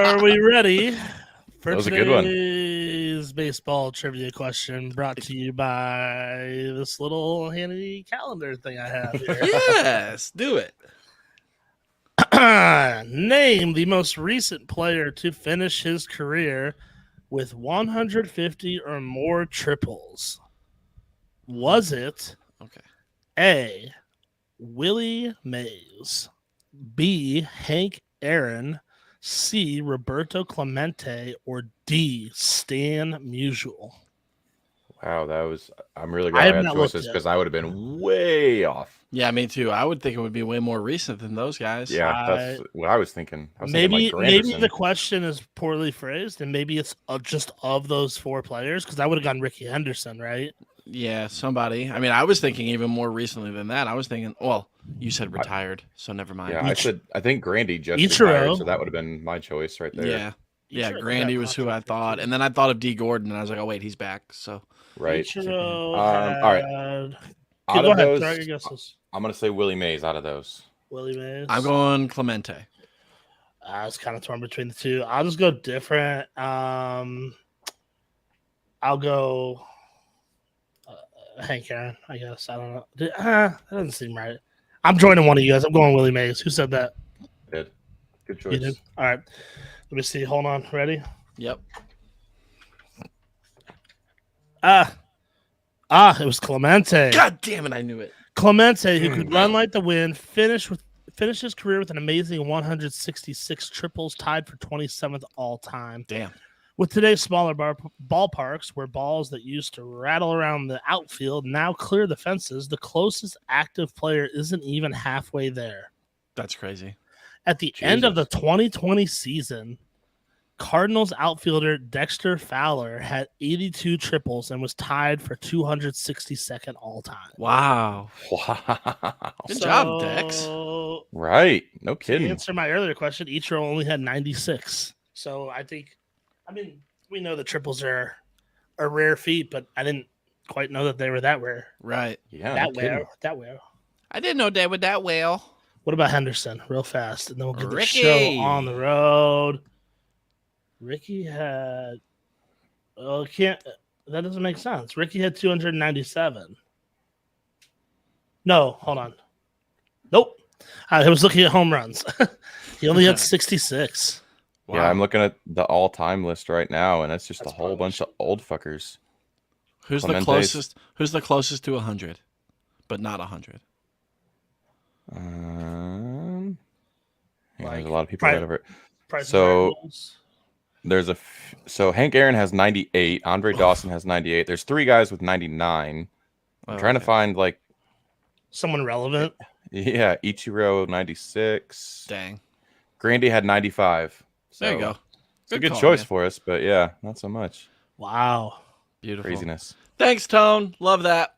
Are we ready for That was a good one. today's baseball trivia question brought to you by this little handy calendar thing I have here? Yes, do it. Name the most recent player to finish his career with 150 or more triples. Was it Okay. A. Willie Mays, B. Hank Aaron, C. Roberto Clemente, or D. Stan Musial? Wow, I'm really I glad I have had not looked choices yet. because I would have been way off. Yeah, me too. I would think it would be way more recent than those guys. Yeah, that's what I was thinking. I was thinking Maybe like Granderson. the question is poorly phrased, and maybe it's just of those four players, because I would have gone Ricky Henderson, right? Yeah, somebody. I mean, I was thinking even more recently than that. I was thinking, well, you said retired, so never mind. Yeah, I think Grandy just Ichiro. retired, so that would have been my choice right there. Yeah. Yeah, Ichiro Grandy got was who I contract thought. too. And then I thought of D. Gordon, and I was like, oh, wait, he's back. So, Right. Ichiro all right. had... Out Go of ahead, those, throw out your guesses. I'm gonna say Willie Mays out of those. Willie Mays. I'm going Clemente. I was kind of torn between the two. I'll just go different. I'll go Hank Aaron, I guess. I don't know. That doesn't seem right. I'm joining one of you guys. I'm going Willie Mays. Who said that? Good You choice. did? All right. Let me see. Hold on. Ready? Yep. It was Clemente. God damn it, I knew it. Clemente, who could run like the wind, finish his career with an amazing 166 triples, tied for 27th all time. Damn. With today's smaller ballparks, where balls that used to rattle around the outfield now clear the fences, the closest active player isn't even halfway there. That's crazy. At the end of the 2020 season, Cardinals outfielder Dexter Fowler had 82 triples and was tied for 262nd all time. Wow. Wow. Good job, Dex. Right. No To kidding. answer my earlier question, Ichiro only had 96. So we know that triples are a rare feat, but I didn't quite know that they were that rare. Right. Yeah. That no kidding. rare. That rare. I didn't know they were that well. What about Henderson? Real fast. And then we'll get the Ricky. show on the road. Ricky had... Well, that doesn't make sense. Ricky had 297. No, hold on. Nope. I was looking at home runs. He only had 66. Wow. Yeah, I'm looking at the all-time list right now, and it's just That's a whole probably- bunch of old fuckers. Who's the Clemente's- closest? Who's the closest to 100, but not 100? Yeah, Like, there's a lot of people right over it. Price So- of Rules. There's so Hank Aaron has 98. Andre Dawson has 98. There's 3 guys with 99. I'm trying to find like Someone relevant. Ichiro 96. Dang. Grandy had 95. So There you go. It's a good call, choice man. for us, but yeah, not so much Wow. Beautiful. craziness. Thanks, Tone. Love that.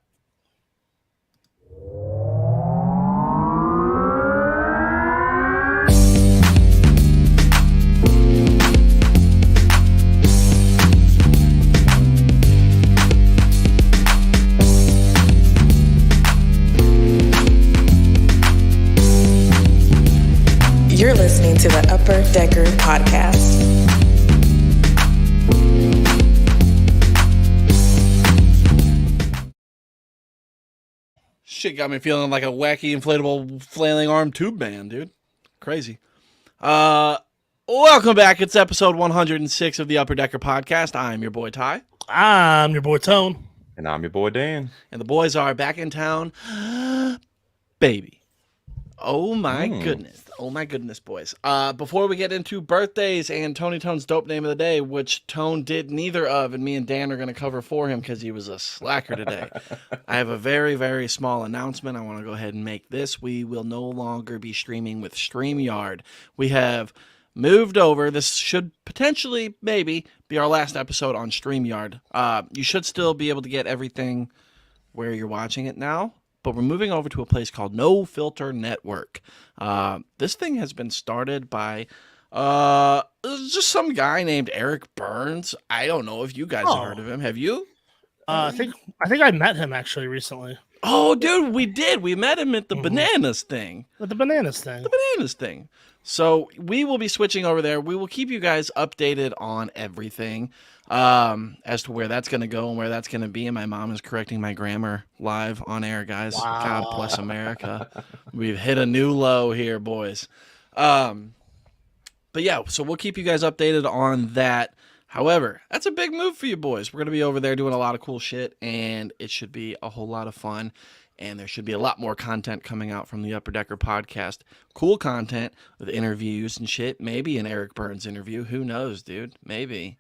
You're listening to the Upper Decker Podcast. Shit got me feeling like a wacky inflatable flailing arm tube man, dude. Crazy. Welcome back. It's episode 106 of the Upper Decker Podcast. I'm your boy Ty, I'm your boy Tone. And I'm your boy Dan. and the boys are back in town. Baby. Oh my goodness. Oh my goodness, boys. Before we get into birthdays and Tony Tone's dope name of the day, which Tone did neither of, and me and Dan are going to cover for him because he was a slacker today. I have a very, very small announcement. I want to go ahead and make this. We will no longer be streaming with StreamYard. We have moved over. This should potentially, maybe, be our last episode on StreamYard. You should still be able to get everything where you're watching it now, but we're moving over to a place called No Filter Network. This thing has been started by just some guy named Eric Burns. I don't know if you guys have heard of him. Have you? I think I met him actually recently. Oh, dude, we did. We met him at the bananas thing. At the bananas thing. The bananas thing. So we will be switching over there. We will keep you guys updated on everything as to where that's going to go and where that's going to be. And my mom is correcting my grammar live on air, guys. Wow. God bless America. We've hit a new low here, boys. But yeah, so we'll keep you guys updated on that. However, that's a big move for you boys. We're going to be over there doing a lot of cool shit, and it should be a whole lot of fun. And there should be a lot more content coming out from the Upper Decker podcast. Cool content with interviews and shit. Maybe an Eric Burns interview. Who knows, dude? Maybe.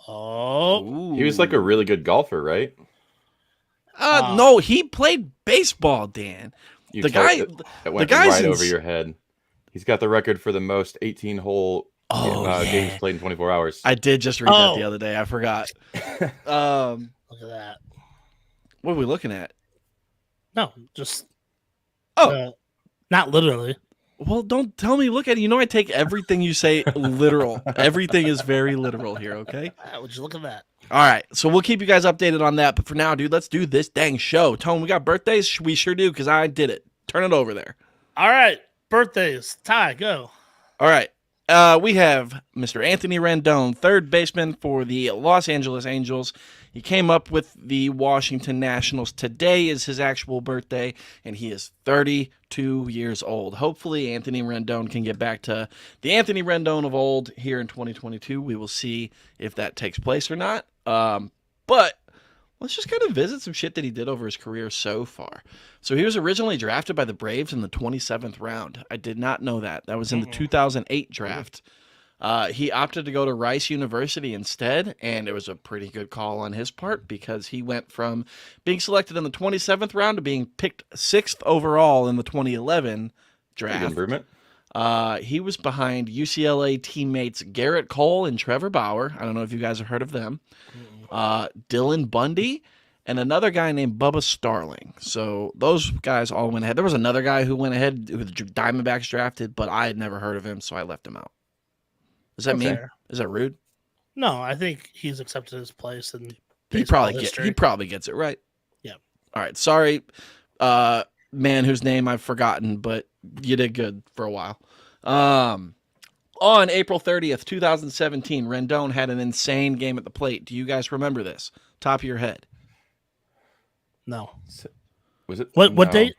Oh. Ooh. He was like a really good golfer, right? No, he played baseball, Dan. You The told- guy- that went guy's right in- over your head. He's got the record for the most 18-hole games played in 24 hours. I did just read that the other day. I forgot. Look at that. What are we looking at? No, just Oh. not literally. Well, don't tell me. Look at it. You know I take everything you say literal. Everything is very literal here, okay? Would you look at that? All right, so we'll keep you guys updated on that. But for now, dude, let's do this dang show. Tone, we got birthdays? We sure do, because I did it. Turn it over there. All right, birthdays. Ty, go. All right. We have Mr. Anthony Rendon, third baseman for the Los Angeles Angels. He came up with the Washington Nationals. Today is his actual birthday, and he is 32 years old. Hopefully, Anthony Rendon can get back to the Anthony Rendon of old here in 2022. We will see if that takes place or not. But let's just kind of visit some shit that he did over his career so far. So he was originally drafted by the Braves in the 27th round. I did not know that. That was in the 2008 draft. He opted to go to Rice University instead, and it was a pretty good call on his part because he went from being selected in the 27th round to being picked 6th overall in the 2011 Pretty good draft. improvement. He was behind UCLA teammates Garrett Cole and Trevor Bauer. I don't know if you guys have heard of them. Dylan Bundy, and another guy named Bubba Starling. So those guys all went ahead. There was another guy who went ahead who the Diamondbacks drafted, but I had never heard of him, so I left him out. Does that mean? Fair. Is that rude? No, I think he's accepted his place in He baseball probably history. gets it right. Yeah. All right. Sorry, man whose name I've forgotten, but you did good for a while. On April 30th, 2017, Rendon had an insane game at the plate. Do you guys remember this? Top of your head. No. Was it? What No. date?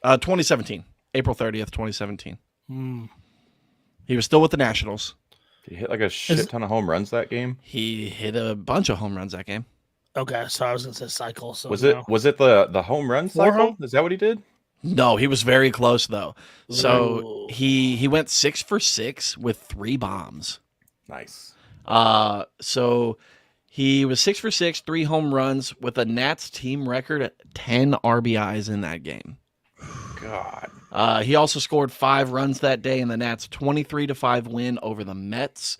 2017. April 30th, 2017. Hmm. He was still with the Nationals. Did he hit like a shit ton of home runs that game? He hit a bunch of home runs that game. Okay, so I was gonna say cycle. So Was no. it the home run Four cycle? home? Is that what he did? No, he was very close though. So Ooh. he went 6 for 6 with 3 bombs. Nice. So he was 6 for 6, 3 home runs with a Nats team record at 10 RBIs in that game. God. He also scored 5 runs that day in the Nats' 23-5 win over the Mets.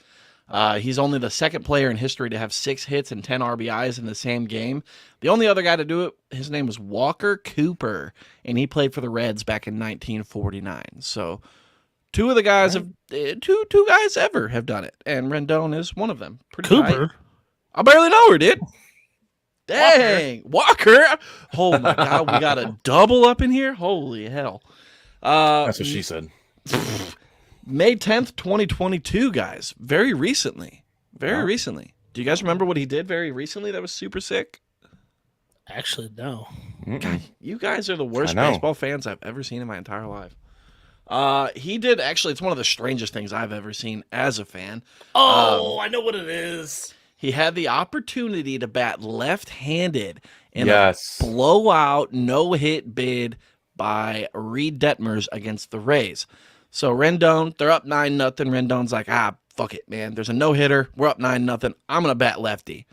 He's only the second player in history to have 6 hits and 10 RBIs in the same game. The only other guy to do it, his name was Walker Cooper, and he played for the Reds back in 1949. So, two of the guys have two guys ever have done it, and Rendon is one of them. Pretty Cooper? tight. I barely know her, dude. Dang, Walker! Oh my God, we got a double up in here. Holy hell! That's what she said. May 10th, 2022, guys. Very recently. Very recently. Do you guys remember what he did very recently that was super sick? Actually, no. Mm-mm. You guys are the worst I know. baseball fans I've ever seen in my entire life. He did, actually, it's one of the strangest things I've ever seen as a fan. Oh, I know what it is. He had the opportunity to bat left-handed in Yes. a blowout no-hit bid by Reed Detmers against the Rays. So Rendon, they're up 9-0. Rendon's like, fuck it, man. There's a no-hitter. We're up 9-0. I'm going to bat lefty.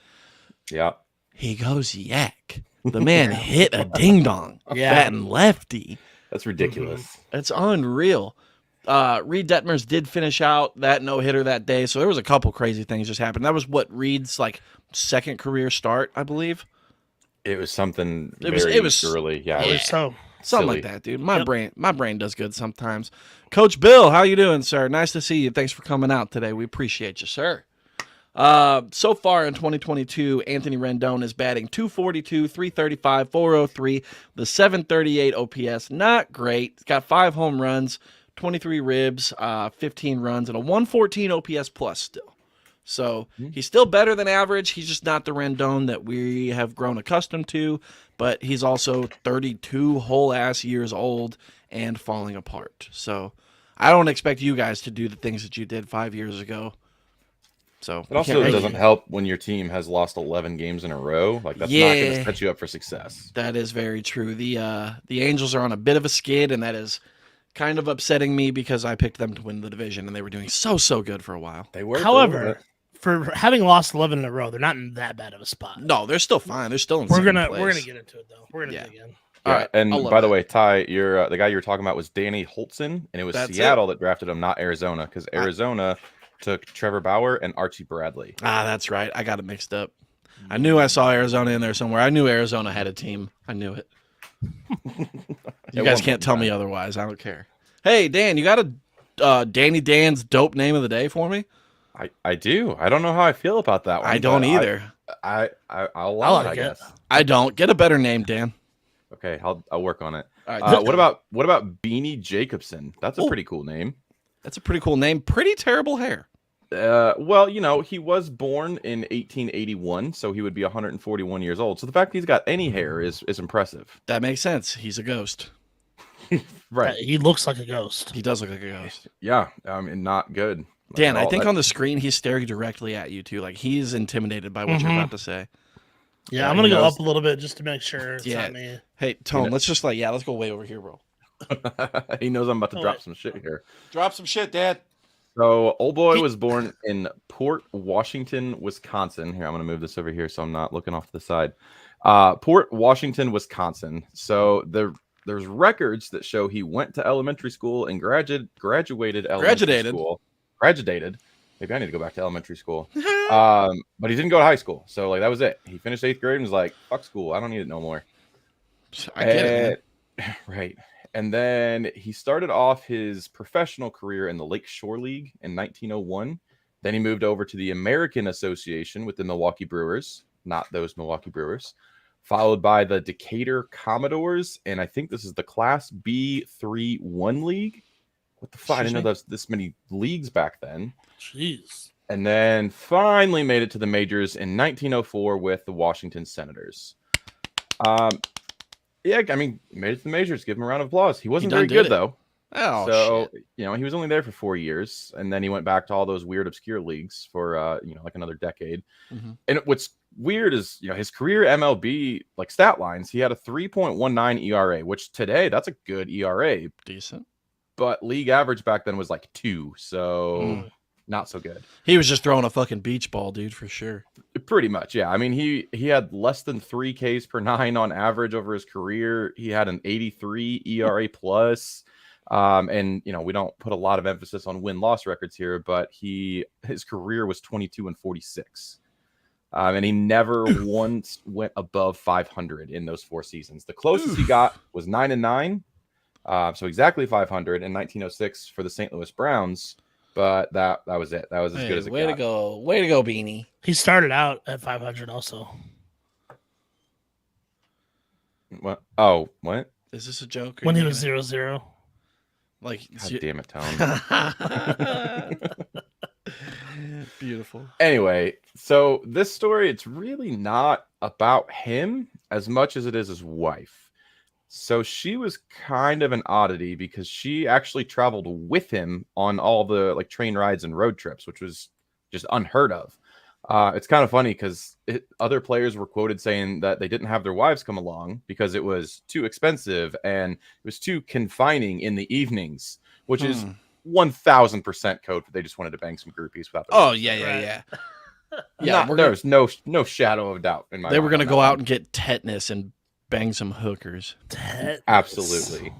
Yeah. He goes yak. The man hit a ding-dong batting lefty. That's ridiculous. It's unreal. Reed Detmers did finish out that no-hitter that day, so there was a couple crazy things just happened. That was what Reed's second career start, I believe. It was something It was- very it was- early. Yeah. Yeah. It was, So Something Silly. like that, dude. My brain does good sometimes. Coach Bill, how you doing, sir? Nice to see you. Thanks for coming out today. We appreciate you, sir. So far in 2022, Anthony Rendon is batting 242, 335, 403, the 738 OPS. Not great. He's got 5 home runs, 23 ribs, 15 runs, and a 114 OPS plus still. So he's still better than average. He's just not the Rendon that we have grown accustomed to, but he's also 32 whole ass years old and falling apart. So I don't expect you guys to do the things that you did 5 years ago. So it also doesn't help when your team has lost 11 games in a row. Like that's not going to set you up for success. That is very true. The Angels are on a bit of a skid, and that is kind of upsetting me because I picked them to win the division, and they were doing so good for a while. They were. However, for having lost 11 in a row, they're not in that bad of a spot. No, they're still fine. They're still in. We're gonna get into it though. We're gonna dig in. All right. And by the way, Ty, you're the guy you were talking about was Danny Holtzen, and it was Seattle that drafted him, not Arizona, because Arizona took Trevor Bauer and Archie Bradley. That's right. I got it mixed up. I knew I saw Arizona in there somewhere. I knew Arizona had a team. I knew it. You guys can't tell me otherwise. I don't care. Hey, Dan, you got a Danny Dan's dope name of the day for me? I do. I don't know how I feel about that one. I don't either. I'll allow it, I guess. I don't. Get a better name, Dan. Okay, I'll work on it. All right. What about Beanie Jacobson? That's a pretty cool name. That's a pretty cool name. Pretty terrible hair. Well, he was born in 1881, so he would be 141 years old. So the fact that he's got any hair is impressive. That makes sense. He's a ghost. Right. He looks like a ghost. He does look like a ghost. Yeah, and not good. Dan, I think on the screen he's staring directly at you too. Like he's intimidated by what you're about to say. Yeah, I'm gonna go up a little bit just to make sure it's not me. Hey, Tone, let's go way over here, bro. He knows I'm about to drop some shit here. Drop some shit, Dad. So, old boy was born in Port Washington, Wisconsin. Here, I'm going to move this over here so I'm not looking off to the side. Port Washington, Wisconsin. So, there's records that show he went to elementary school and graduated elementary school. Graduated. Maybe I need to go back to elementary school. But he didn't go to high school. So, that was it. He finished 8th grade and was like, fuck school. I don't need it no more. I get it, man. Right. And then he started off his professional career in the Lake Shore League in 1901. Then he moved over to the American Association with the Milwaukee Brewers, not those Milwaukee Brewers, followed by the Decatur Commodores. And I think this is the Class B3-1 league. What the fuck? I didn't know there's this many leagues back then. Jeez. And then finally made it to the majors in 1904 with the Washington Senators. Yeah, I mean, made it to the majors. Give him a round of applause. He wasn't very good, though. Oh, so, shit. He was only there for 4 years, and then he went back to all those weird, obscure leagues for, like another decade. Mm-hmm. And what's weird is, his career MLB, stat lines, he had a 3.19 ERA, which today, that's a good ERA. Decent. But league average back then was 2, so... Not so good. He was just throwing a fucking beach ball, dude, for sure. Pretty much, yeah. I mean, he had less than 3 Ks per 9 on average over his career. He had an 83 ERA plus. And we don't put a lot of emphasis on win-loss records here, but his career was 22-46. And he never once went above 500 in those 4 seasons. The closest he got was 9-9. So exactly 500 in 1906 for the St. Louis Browns. But that was it. That was as good as it got. Way to go, Beanie. He started out at 500 also. What? Oh, what? Is this a joke? When he was 0-0. God damn it, Tom. Beautiful. Anyway, so this story, it's really not about him as much as it is his wife. So she was kind of an oddity because she actually traveled with him on all the train rides and road trips, which was just unheard of. It's kind of funny because other players were quoted saying that they didn't have their wives come along because it was too expensive and it was too confining in the evenings, which is 1000% code. They just wanted to bang some groupies without. Yeah. There's no shadow of doubt in my. They were going to go out and get tetanus and bang some hookers. Absolutely.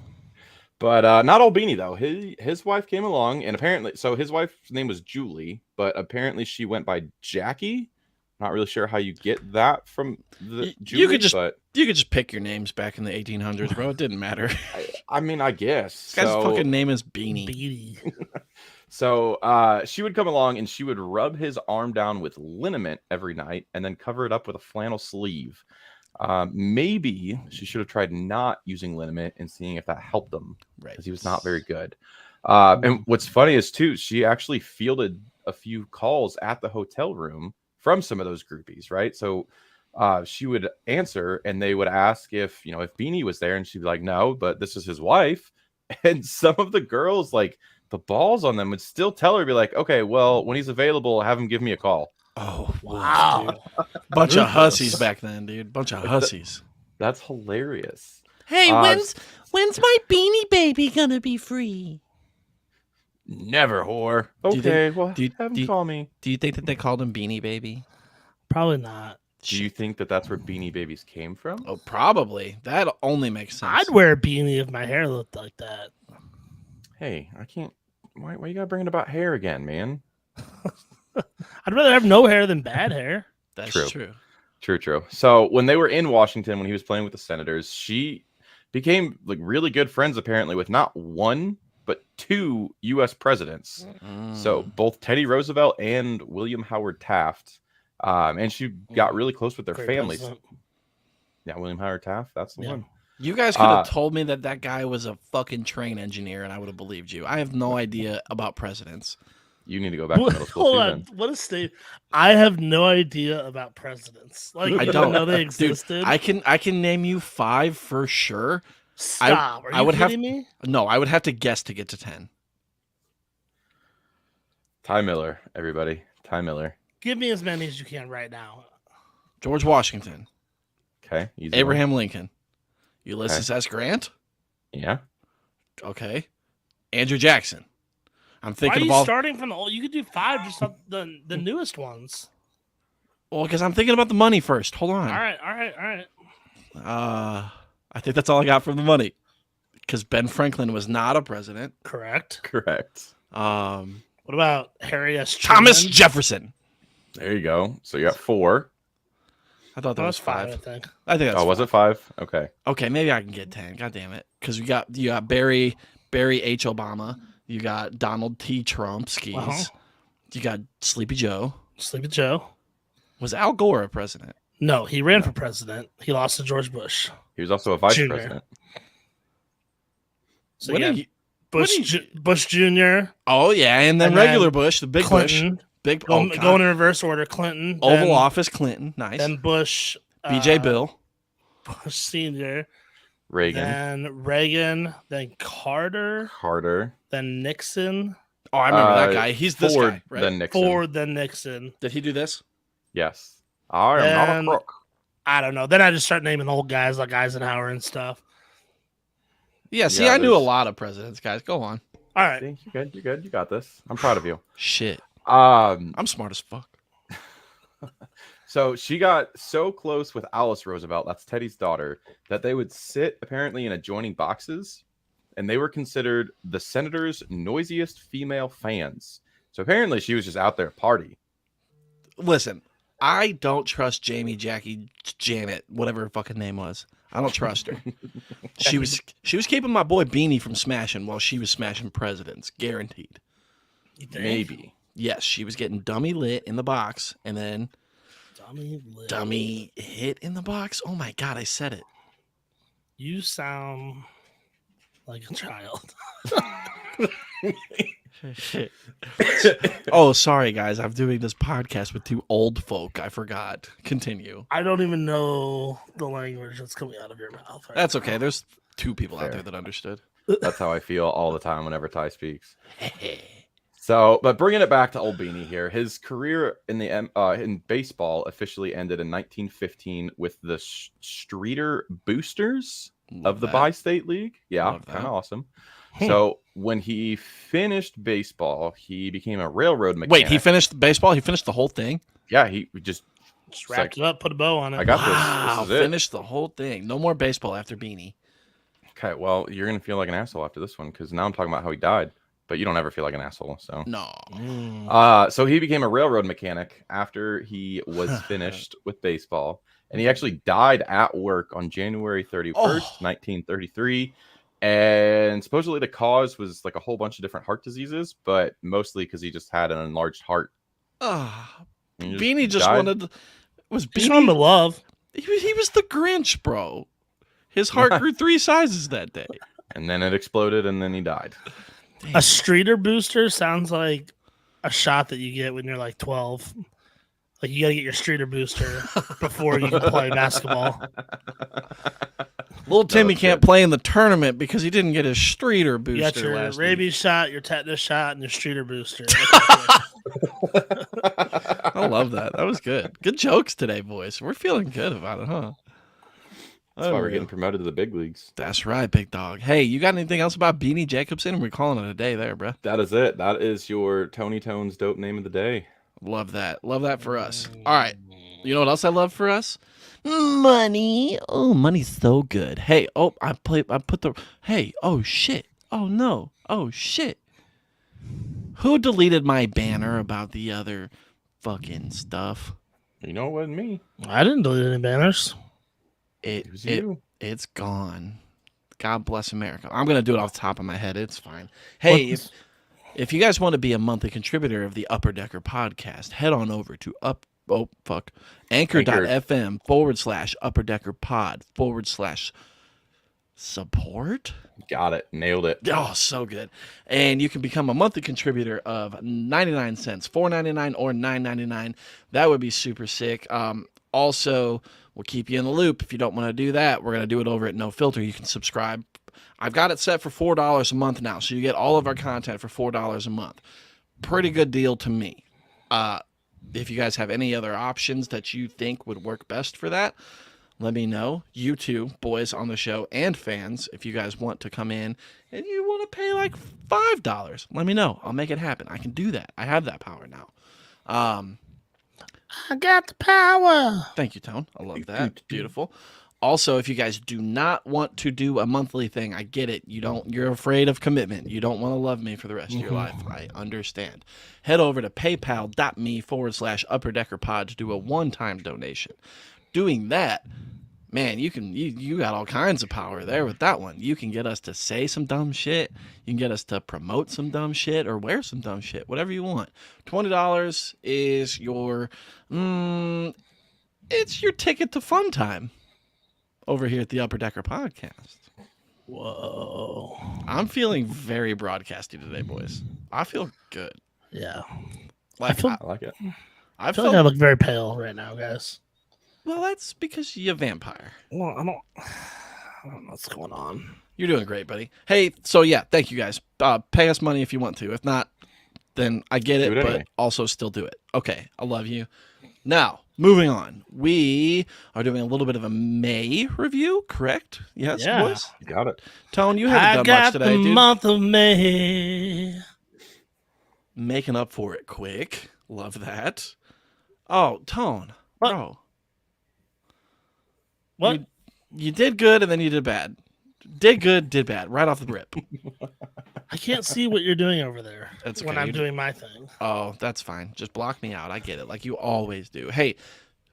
But not all Beanie, though. His wife came along, and apparently, so his wife's name was Julie, but apparently she went by Jackie. Not really sure how you get that from the Julie. You could just pick your names back in the 1800s, bro. It didn't matter. I mean, I guess. This guy's fucking name is Beanie. Beanie. So she would come along and she would rub his arm down with liniment every night and then cover it up with a flannel sleeve. Maybe she should have tried not using liniment and seeing if that helped him, because he was not very good. And what's funny is, too, she actually fielded a few calls at the hotel room from some of those groupies, right? So she would answer and they would ask if Beanie was there, and she'd be like, no, but this is his wife. And some of the girls, like, the balls on them would still tell her, be like, okay, well, when he's available, have him give me a call. Oh, Wow. Bunch of hussies back then, dude. Bunch of hussies. That's hilarious. Hey, when's my Beanie Baby gonna be free? Never, whore. Do you Okay, think- well, do you- have him do you- call me. Do you think that they called him Beanie Baby? Probably not. Do you think that that's where Beanie Babies came from? Oh, probably. That only makes sense. I'd wear a beanie if my hair looked like that. Hey, I can't. Why you gotta bring it about hair again, man? I'd rather have no hair than bad hair. That's True. true. True. So when they were in Washington, when he was playing with the Senators, she became like really good friends, apparently, with not one but two U.S. presidents. So both Teddy Roosevelt and William Howard Taft. And she got really close with their Great families. president. Yeah, William Howard Taft. That's the Yeah. one. You guys could have told me that guy was a fucking train engineer, and I would have believed you. I have no idea about presidents. You need to go back to middle school Hold too, on. then. What a state. I have no idea about presidents. Like, I I don't don't know they Dude, existed. I can name you 5 for sure. Stop. Are you I would have- kidding me? No, I would have to guess to get to 10. Ty Miller, everybody. Ty Miller. Give me as many as you can right now. George Washington, Okay. Easy one. Abraham Lincoln, Ulysses S. Grant. Yeah. Okay, Andrew Jackson. I'm Why are thinking you of all. starting from the old? You could do 5, just on the newest ones. Well, because I'm thinking about the money first. Hold on. All right. I think that's all I got from the money. Because Ben Franklin was not a president. Correct. Correct. What about Harry S. Thomas Truman? Jefferson. There you go. So you got 4. I thought that That was was 5, I 5. think. I think that's Oh, was it 5? Okay. Okay, maybe I can get 10. God damn it. Because you got Barry H. Obama. You got Donald T. Trump skis. Uh-huh. You got Sleepy Joe. Sleepy Joe. Was Al Gore a president? No, he ran for president. He lost to George Bush. He was also a vice Junior. president. So What yeah, are you- Bush Jr., Oh, yeah, and then And regular then Bush, the big Clinton. Bush. Big Going God. in reverse order. Clinton. Oval then, Office, Clinton. Nice. Then Bush. BJ Bill. Bush Sr. Reagan. Then Reagan. Then Carter. Carter. Then Nixon. Oh, I remember that guy. He's this Ford, guy, right? Then Nixon. Ford. Then Nixon. Did he do this? Yes. I am not a Then- crook. I don't know. Then I just start naming old guys like Eisenhower and stuff. Yeah, see, Yeah, I knew a there's- lot of presidents, guys. Go on. All right. See, you're good. You're good. You got this. I'm proud of you. Shit. Um, I'm smart as fuck. So she got so close with Alice Roosevelt, that's Teddy's daughter, that they would sit apparently in adjoining boxes, and they were considered the senator's noisiest female fans. So apparently she was just out there party. Listen, I don't trust Jamie, Jackie, Janet, whatever her fucking name was. I don't trust her. She was keeping my boy Beanie from smashing while she was smashing presidents, guaranteed. You think? Maybe. Yes, she was getting dummy lit in the box, and then Dummy lit. dummy hit in the box. Oh my god, I said it. You sound like a child. Oh, sorry guys, I'm doing this podcast with 2 old folk. I forgot. Continue. I don't even know the language that's coming out of your mouth. Right That's now. okay. There's 2 people out Fair. there that understood. That's how I feel all the time whenever Ty speaks. So, but bringing it back to old Beanie here, his career in the in baseball officially ended in 1915 with the Streeter Boosters of the Bi-State League. Yeah, Love that. kind of awesome. So when he finished baseball, he became a railroad mechanic. Wait, he finished baseball? He finished the whole thing? Yeah, he just Just wrapped it up, put a bow on it. I got this. Wow, This is it. finished the whole thing. No more baseball after Beanie. Okay, well, you're gonna feel like an asshole after this one because now I'm talking about how he died, but you don't ever feel like an asshole. So, No. so he became a railroad mechanic after he was finished with baseball, and he actually died at work on January 31st, 1933. And supposedly the cause was like a whole bunch of different heart diseases, but mostly because he just had an enlarged heart. Beanie just died. wanted. Was Just want him to Beanie? love. He was the Grinch, bro. His heart grew 3 sizes that day. And then it exploded, and then he died. A streeter booster sounds like a shot that you get when you're like 12. Like you gotta get your streeter booster before you can play basketball. Little Timmy that's can't good. play in the tournament because he didn't get his streeter You got booster your last rabies shot, your tetanus shot, and your streeter booster. week. I love that. That was good. Good jokes today, boys. We're feeling good about it, huh? That's why we're Unreal. getting promoted to the big leagues. That's right, big dog. Hey, you got anything else about Beanie Jacobson? We're calling it a day there, bro. That is it. That is your Tony Tones dope name of the day. Love that. Love that for us. All right. You know what else I love for us? Money. Oh, money's so good. Hey, hey, oh shit. Oh no. Oh shit. Who deleted my banner about the other fucking stuff? You know, it wasn't me. I didn't delete any banners. It was you. It's gone. God bless America. I'm gonna do it off the top of my head. It's fine. Hey, if you guys want to be a monthly contributor of the Upper Decker podcast, head on over to anchor.fm/Upper Decker pod /support. Got it. Nailed it. Oh, so good. And you can become a monthly contributor of 99 cents, $4.99 or $9.99. That would be super sick. Also, we'll keep you in the loop. If you don't want to do that, we're going to do it over at No Filter. You can subscribe. I've got it set for $4 a month now, so you get all of our content for $4 a month. Pretty good deal to me. If you guys have any other options that you think would work best for that, let me know. You two, boys on the show and fans, if you guys want to come in and you want to pay like $5, let me know. I'll make it happen. I can do that. I have that power now. I got the power. Thank you, Tone. I love that. Beautiful. Also, if you guys do not want to do a monthly thing, I get it. You're afraid of commitment. You don't want to love me for the rest of your life. I understand. Head over to paypal.me/upperdeckerpod to do a one-time donation. Doing that, man, you got all kinds of power there with that one. You can get us to say some dumb shit. You can get us to promote some dumb shit or wear some dumb shit, whatever you want. $20 is your it's your ticket to fun time over here at the Upper Decker podcast. Whoa. I'm feeling very broadcasty today, boys. I feel good. Yeah. Like feel- I like it. I I feel felt like I look very pale right now, guys. well. That's because you're a vampire. Well, I don't know what's going on. You're doing great, buddy. Hey, so yeah, thank you guys. Pay us money if you want to. If not, then I get it, Do it but anyway. also still do it. Okay, I love you. Now, moving on. We are doing a little bit of a May review, correct? Yes, Yeah. boys? You got it. Tone, you I haven't done got much today, the dude. month of May. Making up for it quick. Love that. Oh, Tone. What? Bro. What? You did good and then you did bad. Did good, did bad. Right off the rip. I can't see what you're doing over there That's when okay. I'm doing my thing. Oh, that's fine. Just block me out. I get it. Like you always do. Hey,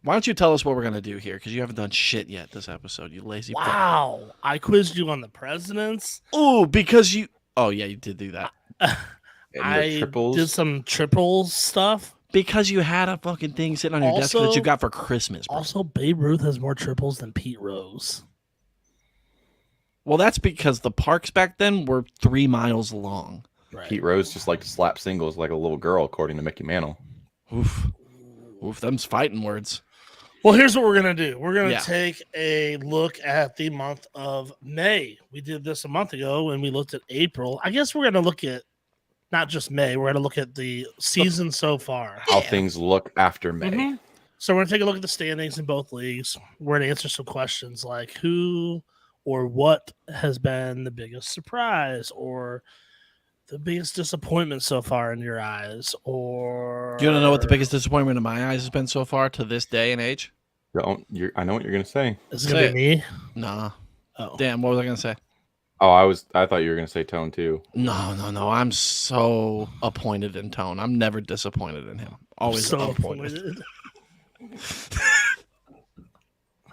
why don't you tell us what we're going to do here? Because you haven't done shit yet this episode, you lazy fuck. Wow. I quizzed you on the presidents. Oh, because you... Oh, yeah, you did do that. And your I triples. did some triples stuff. Because you had a fucking thing sitting on your desk that Also- you got for Christmas, bro. Also, Babe Ruth has more triples than Pete Rose. Well, that's because the parks back then were 3 miles long. Right. Pete Rose just liked to slap singles like a little girl, according to Mickey Mantle. Oof. Oof, them's fighting words. Well, here's what we're going to do. We're going to Yeah. take a look at the month of May. We did this a month ago and we looked at April. I guess we're going to look at not just May. We're going to look at the season so far. How things look after May. Mhm. So we're going to take a look at the standings in both leagues. We're going to answer some questions like who or what has been the biggest surprise or the biggest disappointment so far in your eyes, or Do you want to know what the biggest disappointment in my eyes has been so far to this day and age? I know what you're gonna say. is it gonna Say be me? Nah. Oh, Damn, what was I going to say? Oh, I thought you were gonna say Tone too. No. I'm so appointed in Tone. I'm never disappointed in him. Always so appointed. appointed.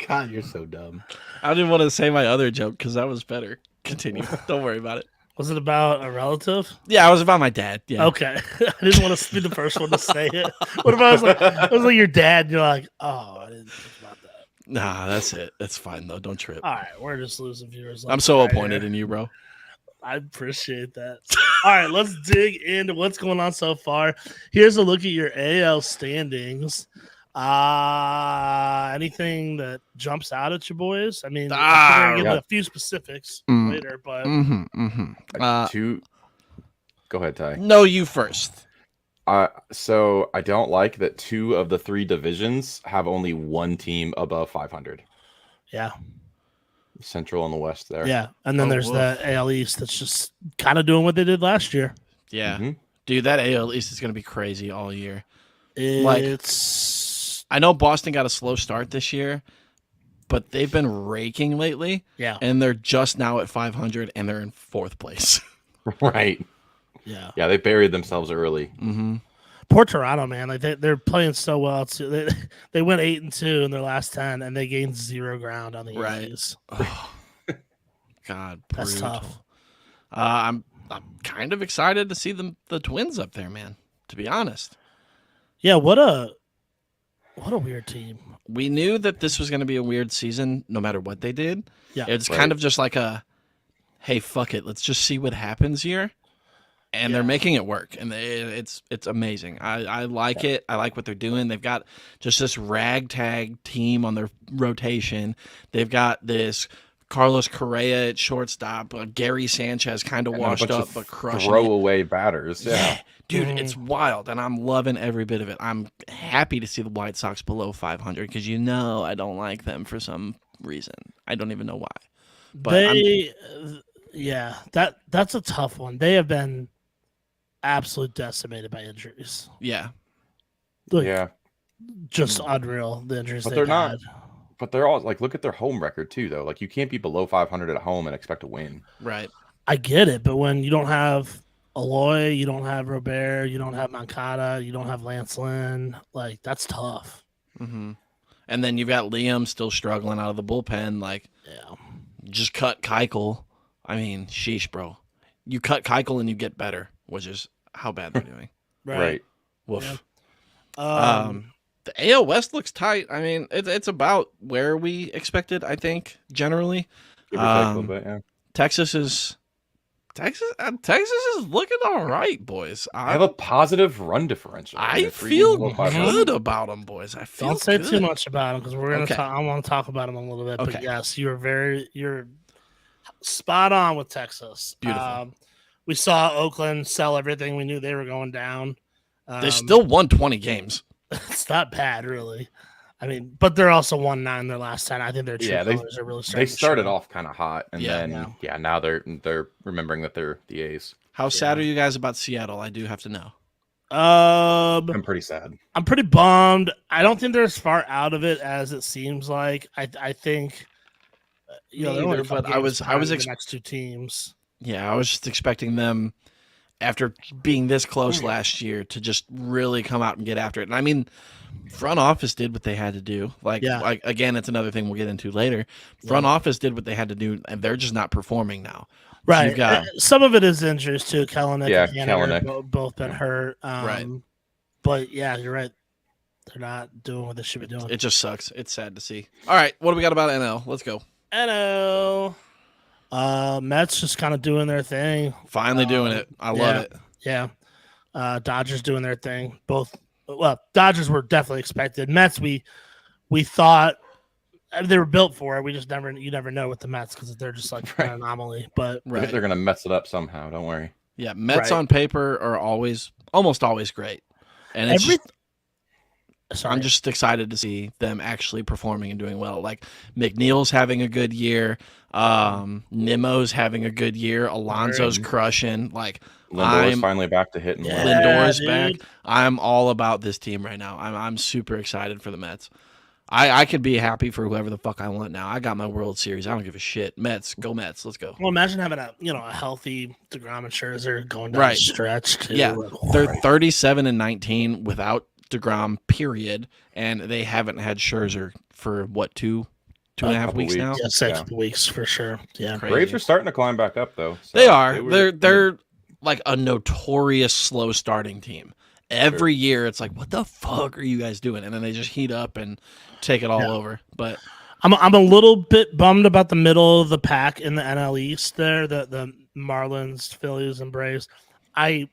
God, you're so dumb. I didn't want to say my other joke because that was better. Continue. Don't worry about it. Was it about a relative? Yeah, it was about my dad. Yeah. Okay. I didn't want to be the first one to say it. What if I was like your dad and you're like, oh, I didn't think about that. Nah, that's it. That's fine though. Don't trip. All right, we're just losing viewers. I'm so right appointed here. in you, bro. I appreciate that. All right, let's dig into what's going on so far. Here's a look at your AL standings. Anything that jumps out at you, boys? I mean, I'm going to give a few specifics later, but Two. Go ahead, Ty. No, you first. So I don't like that 2 of the 3 divisions have only 1 team above 500. yeah. Central and the West there. Yeah, and then there's the AL East that's just kind of doing what they did last year. Yeah. Mm-hmm. Dude, that AL East is going to be crazy all year. It's I know Boston got a slow start this year, but they've been raking lately. Yeah. And they're just now at 500 and they're in 4th place. Right. Yeah. Yeah, they buried themselves early. Mm-hmm. Poor Toronto, man. Like they're playing so well too. They went 8-2 in their last 10, and they gained 0 ground on the Yankees. Oh, God, That's brutal. tough. I'm kind of excited to see the Twins up there, man. To be honest, Yeah, what a weird team. we knew that this was going to be a weird season, no matter what they did. Yeah. It's Right. kind of just like hey, fuck it, let's just see what happens here. And they're making it work, and it's amazing. I like it. I like what they're doing. They've got just this ragtag team on their rotation. They've got this Carlos Correa at shortstop, Gary Sanchez kind of And a washed bunch up of but crushing it. throwaway batters. Yeah. Dude, Mhm. it's wild, and I'm loving every bit of it. I'm happy to see the White Sox below 500 because I don't like them for some reason. I don't even know why. But that's a tough one. They have been absolutely decimated by injuries. yeah. Like, Yeah. just unreal the injuries But they've they're not- had. But they're all like, look at their home record too, though. Like, you can't be below 500 at home and expect to win. Right. I get it, but when you don't have Aloy, you don't have Robert, you don't have Moncada, you don't have Lance Lynn, like that's tough. Mm-hmm. And then you've got Liam still struggling out of the bullpen. Like, Yeah. just cut Keuchel. I mean, sheesh, bro. You cut Keuchel and you get better, which is how bad they're doing. Right. Woof. Yeah. The AL West looks tight. I mean, it's about where we expected, I think, generally. Give or take a little bit, yeah. Texas is looking all right, boys. I have a positive run differential. I They're 3 feel below 500. good about them, boys. I feel Don't say good. too much about them because we're gonna Okay. talk. I want to talk about them a little bit. Okay. But yes, you're spot on with Texas. Beautiful. We saw Oakland sell everything. We knew they were going down. They still won 20 games. It's not bad, really. I mean, but they're also 1-9 their last 10. I think their true Yeah, colors are really They starting. to started show. off kind of hot, and Yeah. then now they're remembering that they're the A's. How sad are you guys about Seattle? I do have to know. I'm pretty sad. I'm pretty bummed. I don't think they're as far out of it as it seems like. I think they're only Neither, a couple but I games was behind the ex- next 2 teams. Yeah, I was just expecting them, after being this close last year, to just really come out and get after it. And I mean, front office did what they had to do. Like again, it's another thing we'll get into later. Front office did what they had to do, and they're just not performing now. Right. You've got- Some of it is injuries too. Kellenic Yeah, and Haniger Kellenic. both been hurt. Right. But yeah, you're right. They're not doing what they should be doing. It just sucks. It's sad to see. All right, what do we got about NL? Let's go. Hello. Mets just kind of doing their thing. Finally doing it. I love it. Yeah. Dodgers doing their thing. Dodgers were definitely expected. Mets, we thought they were built for it. We just you never know with the Mets because they're just like an anomaly. But Right. They're gonna mess it up somehow. Don't worry. Yeah, Mets Right. on paper are almost always great. And it's I'm just excited to see them actually performing and doing well. Like McNeil's having a good year. Nimmo's having a good year. Alonso's crushing. Like Lindor's finally back to hitting. Yeah. Lindor's dude. back. I'm all about this team right now. I'm super excited for the Mets. I could be happy for whoever the fuck I want now. I got my World Series. I don't give a shit. Mets, go Mets. Let's go. Well, imagine having a healthy DeGrom and Scherzer going down Right. the stretch. Too. Yeah, Like, they're 37-19 without DeGrom. Period, and they haven't had Scherzer for what 2 2.5 couple weeks now. weeks. Yeah, 6 Yeah. weeks for sure. Yeah. Crazy. Braves are starting to climb back up though. So They are. were- They're like a notorious slow starting team. Every year it's like, what the fuck are you guys doing? And then they just heat up and take it all Yeah. over. But I'm a little bit bummed about the middle of the pack in the NL East there, the Marlins, Phillies, and Braves. I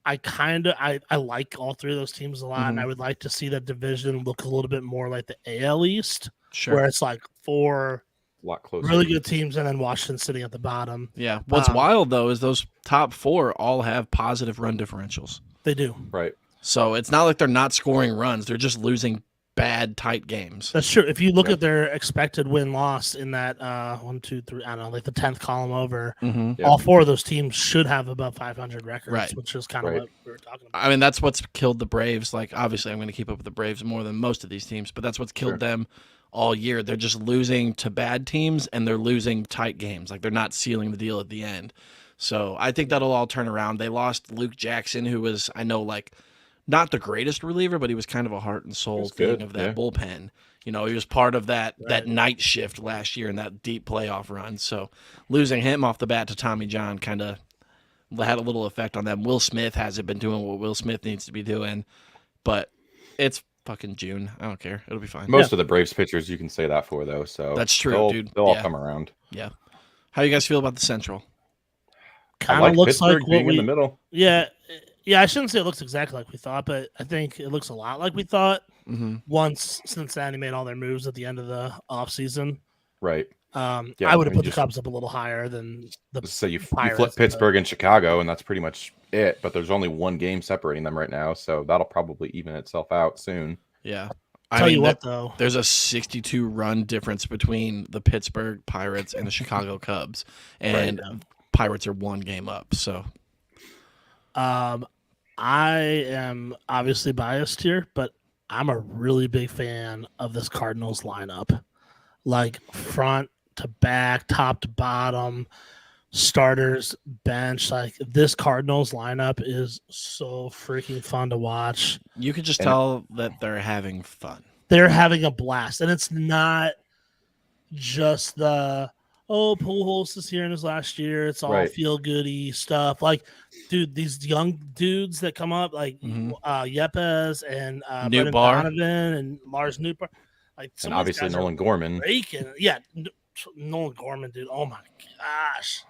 like all three of those teams a lot, and I would like to see that division look a little bit more like the AL East, sure. where it's like 4 a lot closer. really good teams and then Washington sitting at the bottom. Yeah. What's Um, wild though is those top 4 all have positive run differentials. They do. Right. So it's not like they're not scoring runs. They're just losing bad, tight games. That's true. If you look Yep. at their expected win-loss in that 1, 2, 3, I don't know, like the 10th column over, Mm-hmm. Yep. all 4 of those teams should have above 500 records, Right. which is kind of Right. what we were talking about. I mean, that's what's killed the Braves. Like, obviously, I'm going to keep up with the Braves more than most of these teams, but that's what's killed Sure. them all year. They're just losing to bad teams, and they're losing tight games. Like, they're not sealing the deal at the end. So I think that'll all turn around. They lost Luke Jackson, who was, I know, like, not the greatest reliever, but he was kind of a heart and soul was thing good, of that yeah. bullpen. You know, he was part of that Right. night shift last year in that deep playoff run. So losing him off the bat to Tommy John kind of had a little effect on them. Will Smith hasn't been doing what Will Smith needs to be doing, but it's fucking June. I don't care. It'll be fine. Most of the Braves pitchers you can say that for though. So That's true, they'll, dude. They'll all Yeah. come around. Yeah. How you guys feel about the Central? I Kind like of looks Pittsburgh like what being in we the middle. Yeah, I shouldn't say it looks exactly like we thought, but I think it looks a lot like we thought Mm-hmm. once Cincinnati made all their moves at the end of the offseason. Right. Yeah, I would I have mean, put the just- Cubs up a little higher than the So you Pirates, flip but- Pittsburgh and Chicago, and that's pretty much it. But there's only one game separating them right now, so that'll probably even itself out soon. Yeah. Tell you what, though. There's a 62 run difference between the Pittsburgh Pirates and the Chicago Cubs, and Pirates are 1 game up. So I am obviously biased here, but I'm a really big fan of this Cardinals lineup. Like front to back, top to bottom, starters, bench. Like this Cardinals lineup is so freaking fun to watch. you could just And- tell that they're having fun. They're having a blast. And it's not just the Pujols is here in his last year. It's all Right. feel goody stuff. Like, dude, these young dudes that come up, like Mhm. Yepes and Newt Brendan Barr. Donovan and Lars Newbar, like some And of these obviously guys are Nolan Gorman. breaking. Yeah, Nolan Gorman, dude. Oh my gosh,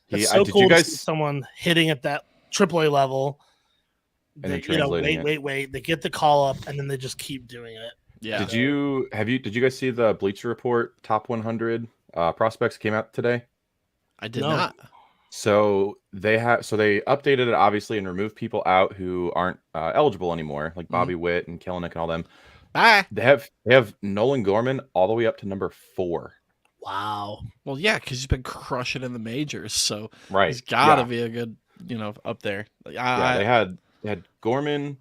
He- it's so did cool you to guys see someone hitting at that AAA level. And then They, you know, translating it. wait. They get the call up and then they just keep doing it. Yeah. Did you guys see the Bleacher Report top 100 prospects came out today? I did No. not. So they updated it obviously and removed people out who aren't eligible anymore, like Bobby Witt and Kelenic and all them. Bye. They have Nolan Gorman all the way up to number 4. Wow. Well, yeah, because he's been crushing in the majors, so Right. he's got to Yeah. be a good, up there. Like, Yeah, they had Gorman,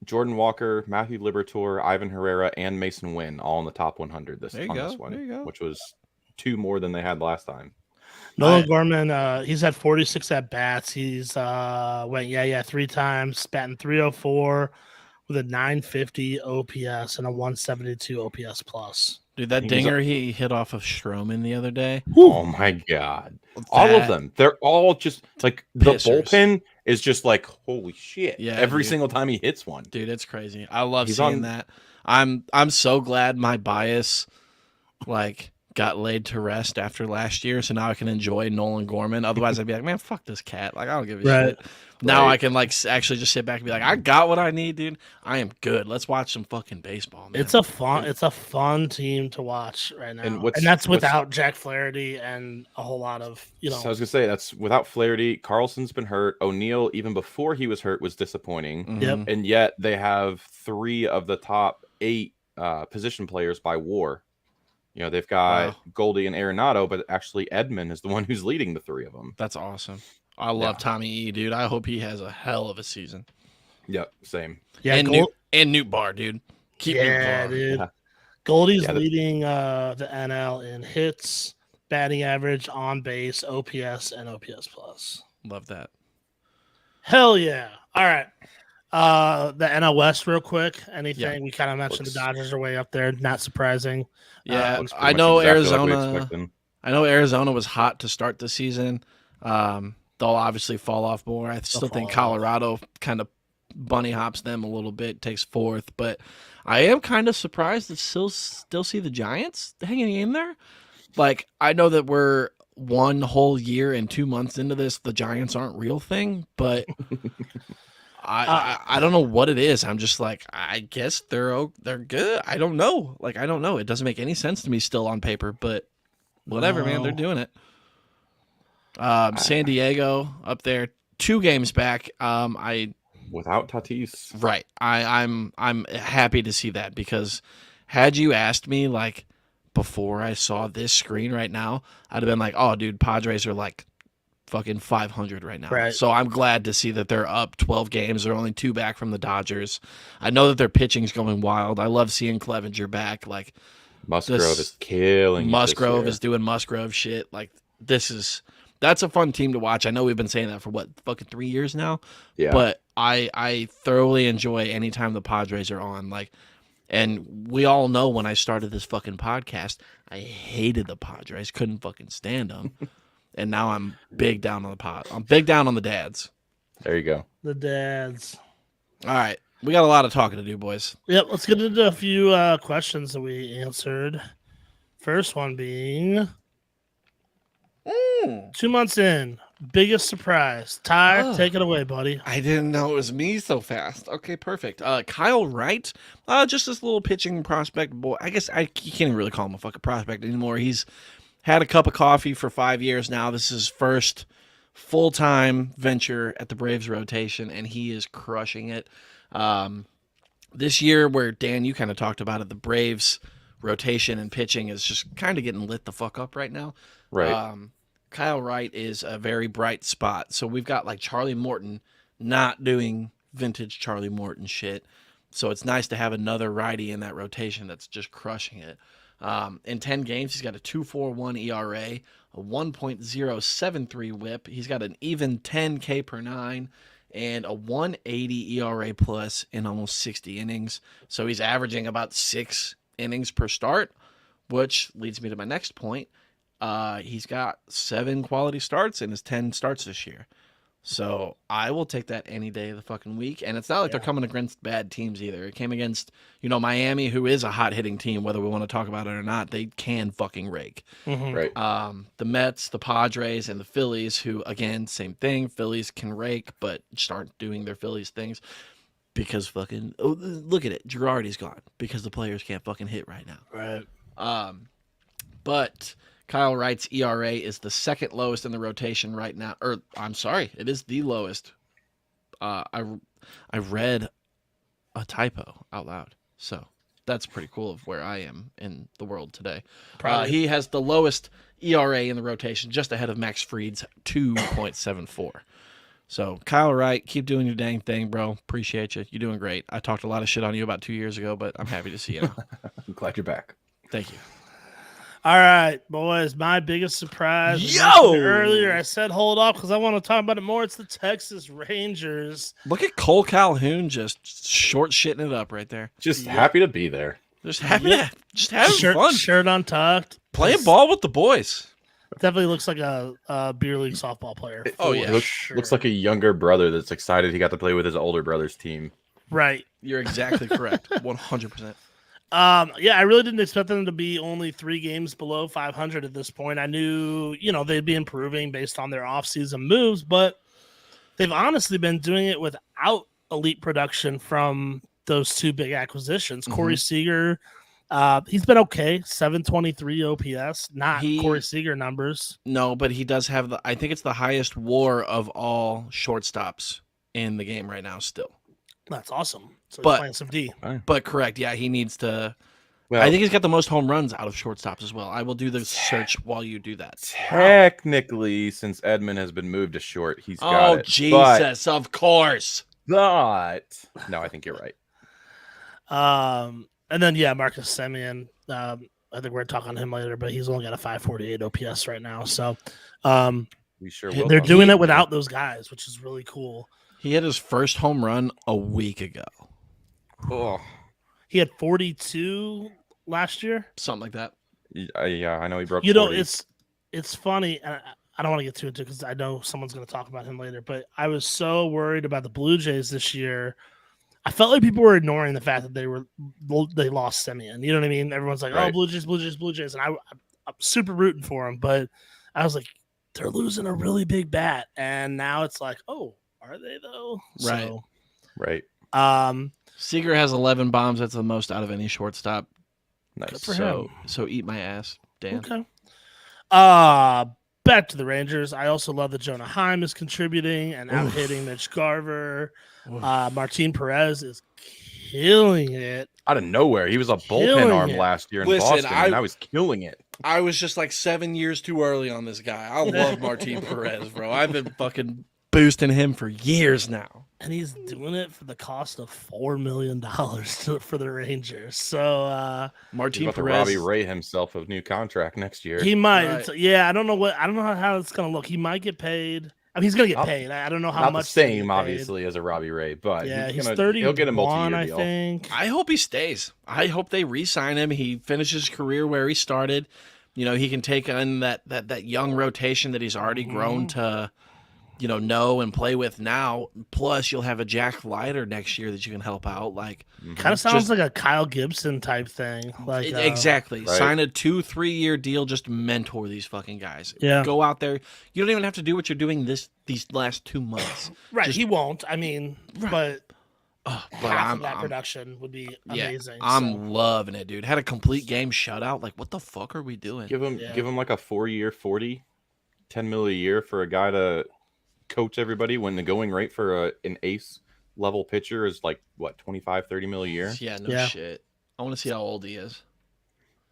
Jordan Walker, Matthew Liberatore, Ivan Herrera, and Mason Wynn all in the top 100 There you on go, this one, there you go. which was 2 more than they had last time. Nolan Gorman, he's had 46 at bats. He's went 3 times, batting 304 with a 950 OPS and a 172 OPS plus. Dude, that He's dinger he hit off of Stroman the other day. Oh my god. All of that- them. They're all just like the Pissers. bullpen is just like holy shit. Yeah, Every dude. single time he hits one. Dude, it's crazy. I love He's seeing on- that. I'm so glad my bias got laid to rest after last year, so now I can enjoy Nolan Gorman. Otherwise, I'd be like, man, fuck this cat. Like, I don't give a Right. shit. Now Right. I can actually just sit back and be like, I got what I need, dude. I am good. Let's watch some fucking baseball, man. It's a fun team to watch right now. And And, that's without Jack Flaherty and a whole lot of, So I was gonna say that's without Flaherty. Carlson's been hurt. O'Neal, even before he was hurt, was disappointing. Mhm. Yep. And yet they have 3 of the top 8 position players by WAR. You know, they've got Wow. Goldie and Arenado, but actually Edman is the one who's leading the 3 of them. That's awesome. I love Yeah. Tommy E, dude. I hope he has a hell of a season. Yep, same. yeah, And Newt Barr, dude. Keep Newt yeah, Barr. dude. Yeah. Goldie's Yeah, leading the NL in hits, batting average, on base, OPS, and OPS plus. Love that. Hell yeah! All right, The NL West, real quick. Anything Yeah. we kind of mentioned, Looks- the Dodgers are way up there. Not surprising. Yeah, Looks I pretty much know exactly like we Arizona. expected. I know Arizona was hot to start the season. They'll obviously fall off more. I still think fall off. Colorado kind of bunny hops them a little bit, takes fourth. But I am kind of surprised to still see the Giants hanging in there. Like, I know that we're 1 whole year and 2 months into this. The Giants aren't real thing, but I don't know what it is. I'm just like, I guess they're good. I don't know. Like, I don't know. It doesn't make any sense to me still on paper, but whatever, man. They're No. doing it. San Diego up there, 2 games back. Without Tatis. Right. I'm happy to see that, because had you asked me like before I saw this screen right now, I'd have been like, oh, dude, Padres are like fucking 500 right now. Right. So I'm glad to see that they're up 12 games. They're only 2 back from the Dodgers. I know that their pitching's going wild. I love seeing Clevenger back. Like, Musgrove This- is killing. it this Musgrove year. is doing Musgrove shit. Like, that's a fun team to watch. I know we've been saying that for fucking 3 years now. Yeah. But I thoroughly enjoy anytime the Padres are on. Like, and we all know when I started this fucking podcast, I hated the Padres, couldn't fucking stand them. And now I'm big down on I'm big down on the dads. There you go. The dads. All right, we got a lot of talking to do, boys. Yep, let's get into a few questions that we answered. First one being 2 months in, biggest surprise. Ty, Oh. take it away, buddy. I didn't know it was me so fast. Okay, perfect. Kyle Wright, just this little pitching prospect boy. I guess you can't even really call him a fucking prospect anymore. He's had a cup of coffee for 5 years now. This is his first full-time venture at the Braves rotation, and he is crushing it. This year, where Dan, you kind of talked about it, the Braves rotation and pitching is just kind of getting lit the fuck up right now. Right. Kyle Wright is a very bright spot. So we've got like Charlie Morton not doing vintage Charlie Morton shit. So it's nice to have another righty in that rotation that's just crushing it. In 10 games, he's got a 2.41 ERA, a 1.073 whip. He's got an even 10 K per 9 and a 180 ERA plus in almost 60 innings. So he's averaging about 6 innings per start, which leads me to my next point. He's got 7 quality starts in his 10 starts this year. So I will take that any day of the fucking week. And it's not like they're coming against bad teams either. It came against, Miami, who is a hot hitting team, whether we want to talk about it or not. They can fucking rake. Right. The Mets, the Padres, and the Phillies, who, again, same thing. Phillies can rake, but just aren't doing their Phillies things because fucking, look at it. Girardi's gone because the players can't fucking hit right now. Right. But Kyle Wright's ERA is the second lowest in the rotation right now. Or I'm sorry, it is the lowest. I read a typo out loud, so that's pretty cool of where I am in the world today. He has the lowest ERA in the rotation, just ahead of Max Fried's 2.74. So Kyle Wright, keep doing your dang thing, bro. Appreciate you. You're doing great. I talked a lot of shit on you about 2 years ago, but I'm happy to see you now. I'm glad you're back. Thank you. All right, boys. My biggest surprise. I Yo! mentioned earlier, I said hold off because I want to talk about it more. It's the Texas Rangers. Look at Cole Calhoun just short shitting it up right there. Just happy to be there. Just having fun. Shirt untucked. Playing ball with the boys. Definitely looks like a beer league softball player. Oh, for yeah. It looks like a younger brother that's excited he got to play with his older brother's team. Right. You're exactly correct. 100%. Yeah, I really didn't expect them to be only 3 games below 500 at this point. I knew, they'd be improving based on their offseason moves, but they've honestly been doing it without elite production from those 2 big acquisitions. Corey Seager, he's been okay, 723 OPS, not Corey Seager numbers. No, but he does have I think it's the highest WAR of all shortstops in the game right now still. That's awesome. So But- he's playing some D. But correct, yeah, he needs to. Well, I think he's got the most home runs out of shortstops as well. I will do the search while you do that. technically, since Edmund has been moved to short, he's got Oh, it. Jesus, of course. But no, I think you're right. And then Marcus Semien. I think we're talking him later, but he's only got a 548 OPS right now. So We sure will. they're talk doing about it without those guys, which is really cool. He hit his first home run a week ago. Oh, He had 42 last year. Something like that. yeah, I know he broke. You know, 40. it's funny. And I don't want to get too into it because I know someone's going to talk about him later. But I was so worried about the Blue Jays this year. I felt like people were ignoring the fact that they lost Simeon. You know what I mean? Everyone's like, Right. "Oh, Blue Jays, Blue Jays, Blue Jays," and I'm super rooting for them. But I was like, they're losing a really big bat, and now it's like, oh, are they though? Right. So, Right. Seager has 11 bombs. That's the most out of any shortstop. Nice. for So eat my ass, Dan. Okay. Back to the Rangers. I also love that Jonah Heim is contributing and out hitting Mitch Garver. Martin Perez is killing it. Out of nowhere, he was a bullpen Killing arm it. last year in Listen, Boston, and now he's killing it. I was just like 7 years too early on this guy. I love Martin Perez, bro. I've been fucking boosting him for years now. And he's doing it for the cost of $4 million for the Rangers. So He's Martin about to Perez. Robbie Ray himself a new contract next year. he might. Right. It's- yeah, I don't know how it's gonna look. He might get paid. I mean, he's gonna get Not- paid. I don't know how Not much. the he's gonna same, get paid. obviously, as a Robbie Ray, but Yeah, he's gonna, 31. He'll get a multi-year I deal. think. I hope he stays. I hope they re-sign him. He finishes his career where he started. You know, he can take on that young rotation that he's already grown to, know and play with now. Plus, you'll have a Jack Leiter next year that you can help out. Like, Kind of sounds Just- like a Kyle Gibson type thing. Like exactly. right. Sign a 2-3 year deal. Just mentor these fucking guys. Yeah. Go out there. You don't even have to do what you're doing these last 2 months. Right. Just- He won't. I mean, but But half of that production would be amazing. I'm loving it, dude. Had a complete game shutout. Like, what the fuck are we doing? Give him Yeah. give him like a 4-year 40, 10 mil a year for a guy to coach everybody when the going rate for an ace level pitcher is like what 25, 30 mil a year. Yeah, no Yeah. shit. I want to see how old he is.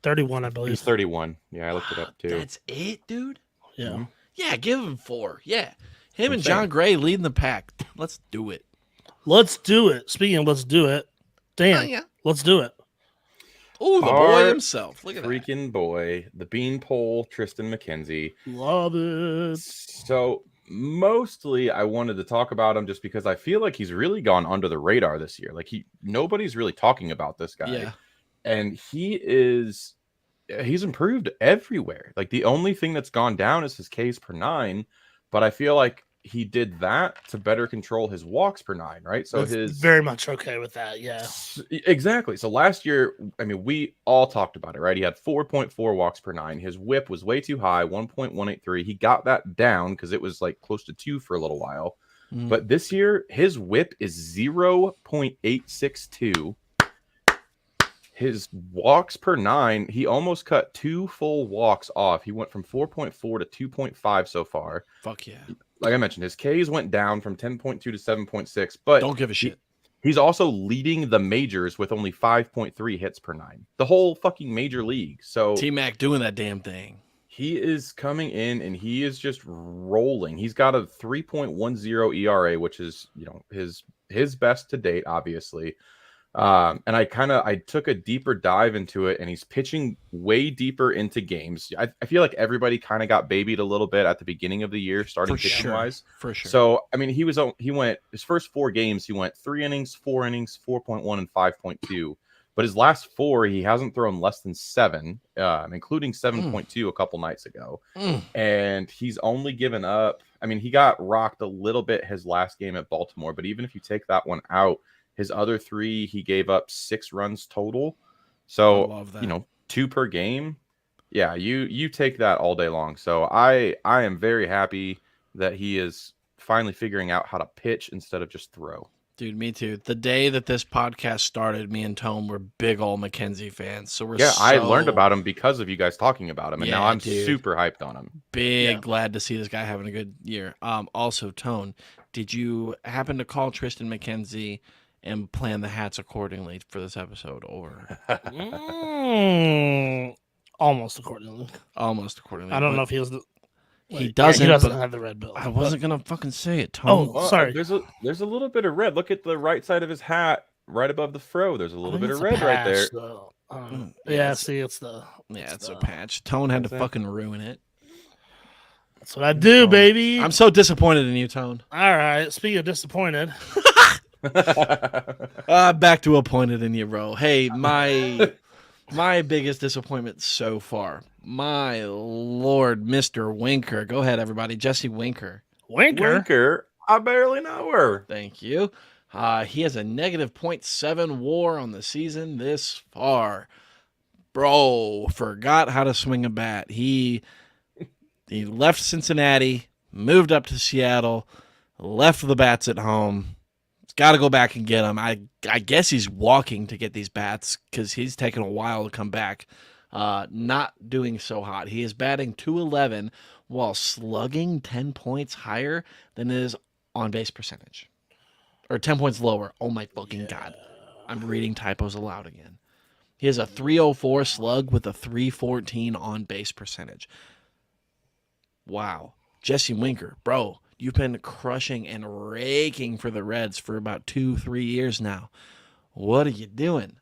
31, I He's believe. 31. Yeah, I looked it up too. That's it, dude. Yeah. Yeah, give him 4. Yeah, him I'm and saying. John Gray leading the pack. Let's do it. Let's do it. Speaking of let's do it, Dan, Oh, yeah. let's do it. Oh, the Our boy himself. Look at that. Freaking boy, the beanpole, Tristan McKenzie. Love it. So mostly I wanted to talk about him just because I feel like he's really gone under the radar this year. Like nobody's really talking about this guy. Yeah. And he's improved everywhere. Like the only thing that's gone down is his Ks per 9, but I feel like he did that to better control his walks per 9, right? So That's his very much okay with that. Yeah. Exactly. So last year, I mean, we all talked about it, right? He had 4.4 walks per 9. His whip was way too high, 1.183. He got that down because it was like close to 2 for a little while. Mm. But this year, his whip is 0.862. His walks per 9, he almost cut 2 full walks off. He went from 4.4 to 2.5 so far. Fuck yeah. Like I mentioned, his Ks went down from 10.2 to 7.6, but Don't give a shit. he's also leading the majors with only 5.3 hits per 9. The whole fucking major league. So T-Mac doing that damn thing. he is coming in and he is just rolling. He's got a 3.10 ERA, which is, his best to date, obviously. And I took a deeper dive into it, and he's pitching way deeper into games. I feel like everybody kind of got babied a little bit at the beginning of the year, starting For pitching sure. wise. For sure. So, I mean, he went his first 4 games, he went 3 innings, 4 innings, 4.1, and 5.2. But his last 4, he hasn't thrown less than 7, including 7.2 a couple nights ago. And he's only given up. I mean, he got rocked a little bit his last game at Baltimore, but even if you take that one out, his other 3, he gave up 6 runs total. So, I love that. 2 per game. Yeah, you take that all day long. So I am very happy that he is finally figuring out how to pitch instead of just throw. Dude, me too. The day that this podcast started, me and Tone were big old McKenzie fans. So we're I learned about him because of you guys talking about him, and now Yeah, I'm dude. super hyped on him. big glad to see this guy having a good year. Also, Tone, did you happen to call Tristan McKenzie and plan the hats accordingly for this episode, or Almost accordingly. almost accordingly? I don't But know if he was. he doesn't. He doesn't but have the red bill. I wasn't gonna fucking say it, Tone. Oh, sorry. There's a little bit of red. Look at the right side of his hat, right above the fro. There's a I little think bit it's of a red right there. patch, though. Yeah, Yeah, see, it's the. yeah, it's a the- patch. Tone had to That's it. fucking ruin it. That's what I do, baby. I'm so disappointed in you, Tone. All right. Speaking of disappointed, Back to appointed in your row. Hey, my biggest disappointment so far. My Lord, Mr. Winker. Go ahead, everybody. Jesse Winker. Winker, I barely know her. Thank you. He has a negative 0.7 WAR on the season this far. Bro, forgot how to swing a bat. He left Cincinnati, moved up to Seattle, left the bats at home. He's got to go back and get them. I guess he's walking to get these bats because he's taken a while to come back. Not doing so hot. He is batting .211 while slugging 10 points higher than his on-base percentage. Or 10 points lower. Oh my fucking God. I'm reading typos aloud again. He has a .304 slug with a .314 on-base percentage. Wow. Jesse Winker, bro, you've been crushing and raking for the Reds for about 2-3 years now. What are you doing?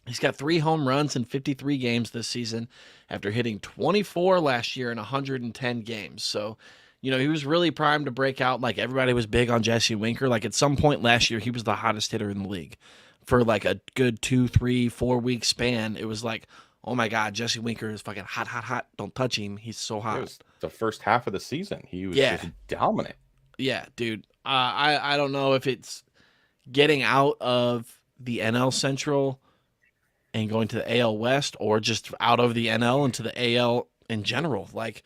He's got 3 home runs in 53 games this season after hitting 24 last year in 110 games. So, he was really primed to break out. Like, everybody was big on Jesse Winker. Like, at some point last year, he was the hottest hitter in the league. For, like, a good 2, 3, 4 week span, it was like, oh, my God, Jesse Winker is fucking hot, hot, hot. Don't touch him. He's so hot. It was the first half of the season. He was just dominant. Yeah, dude. I don't know if it's getting out of the NL Central and going to the AL West or just out of the NL into the AL in general. Like,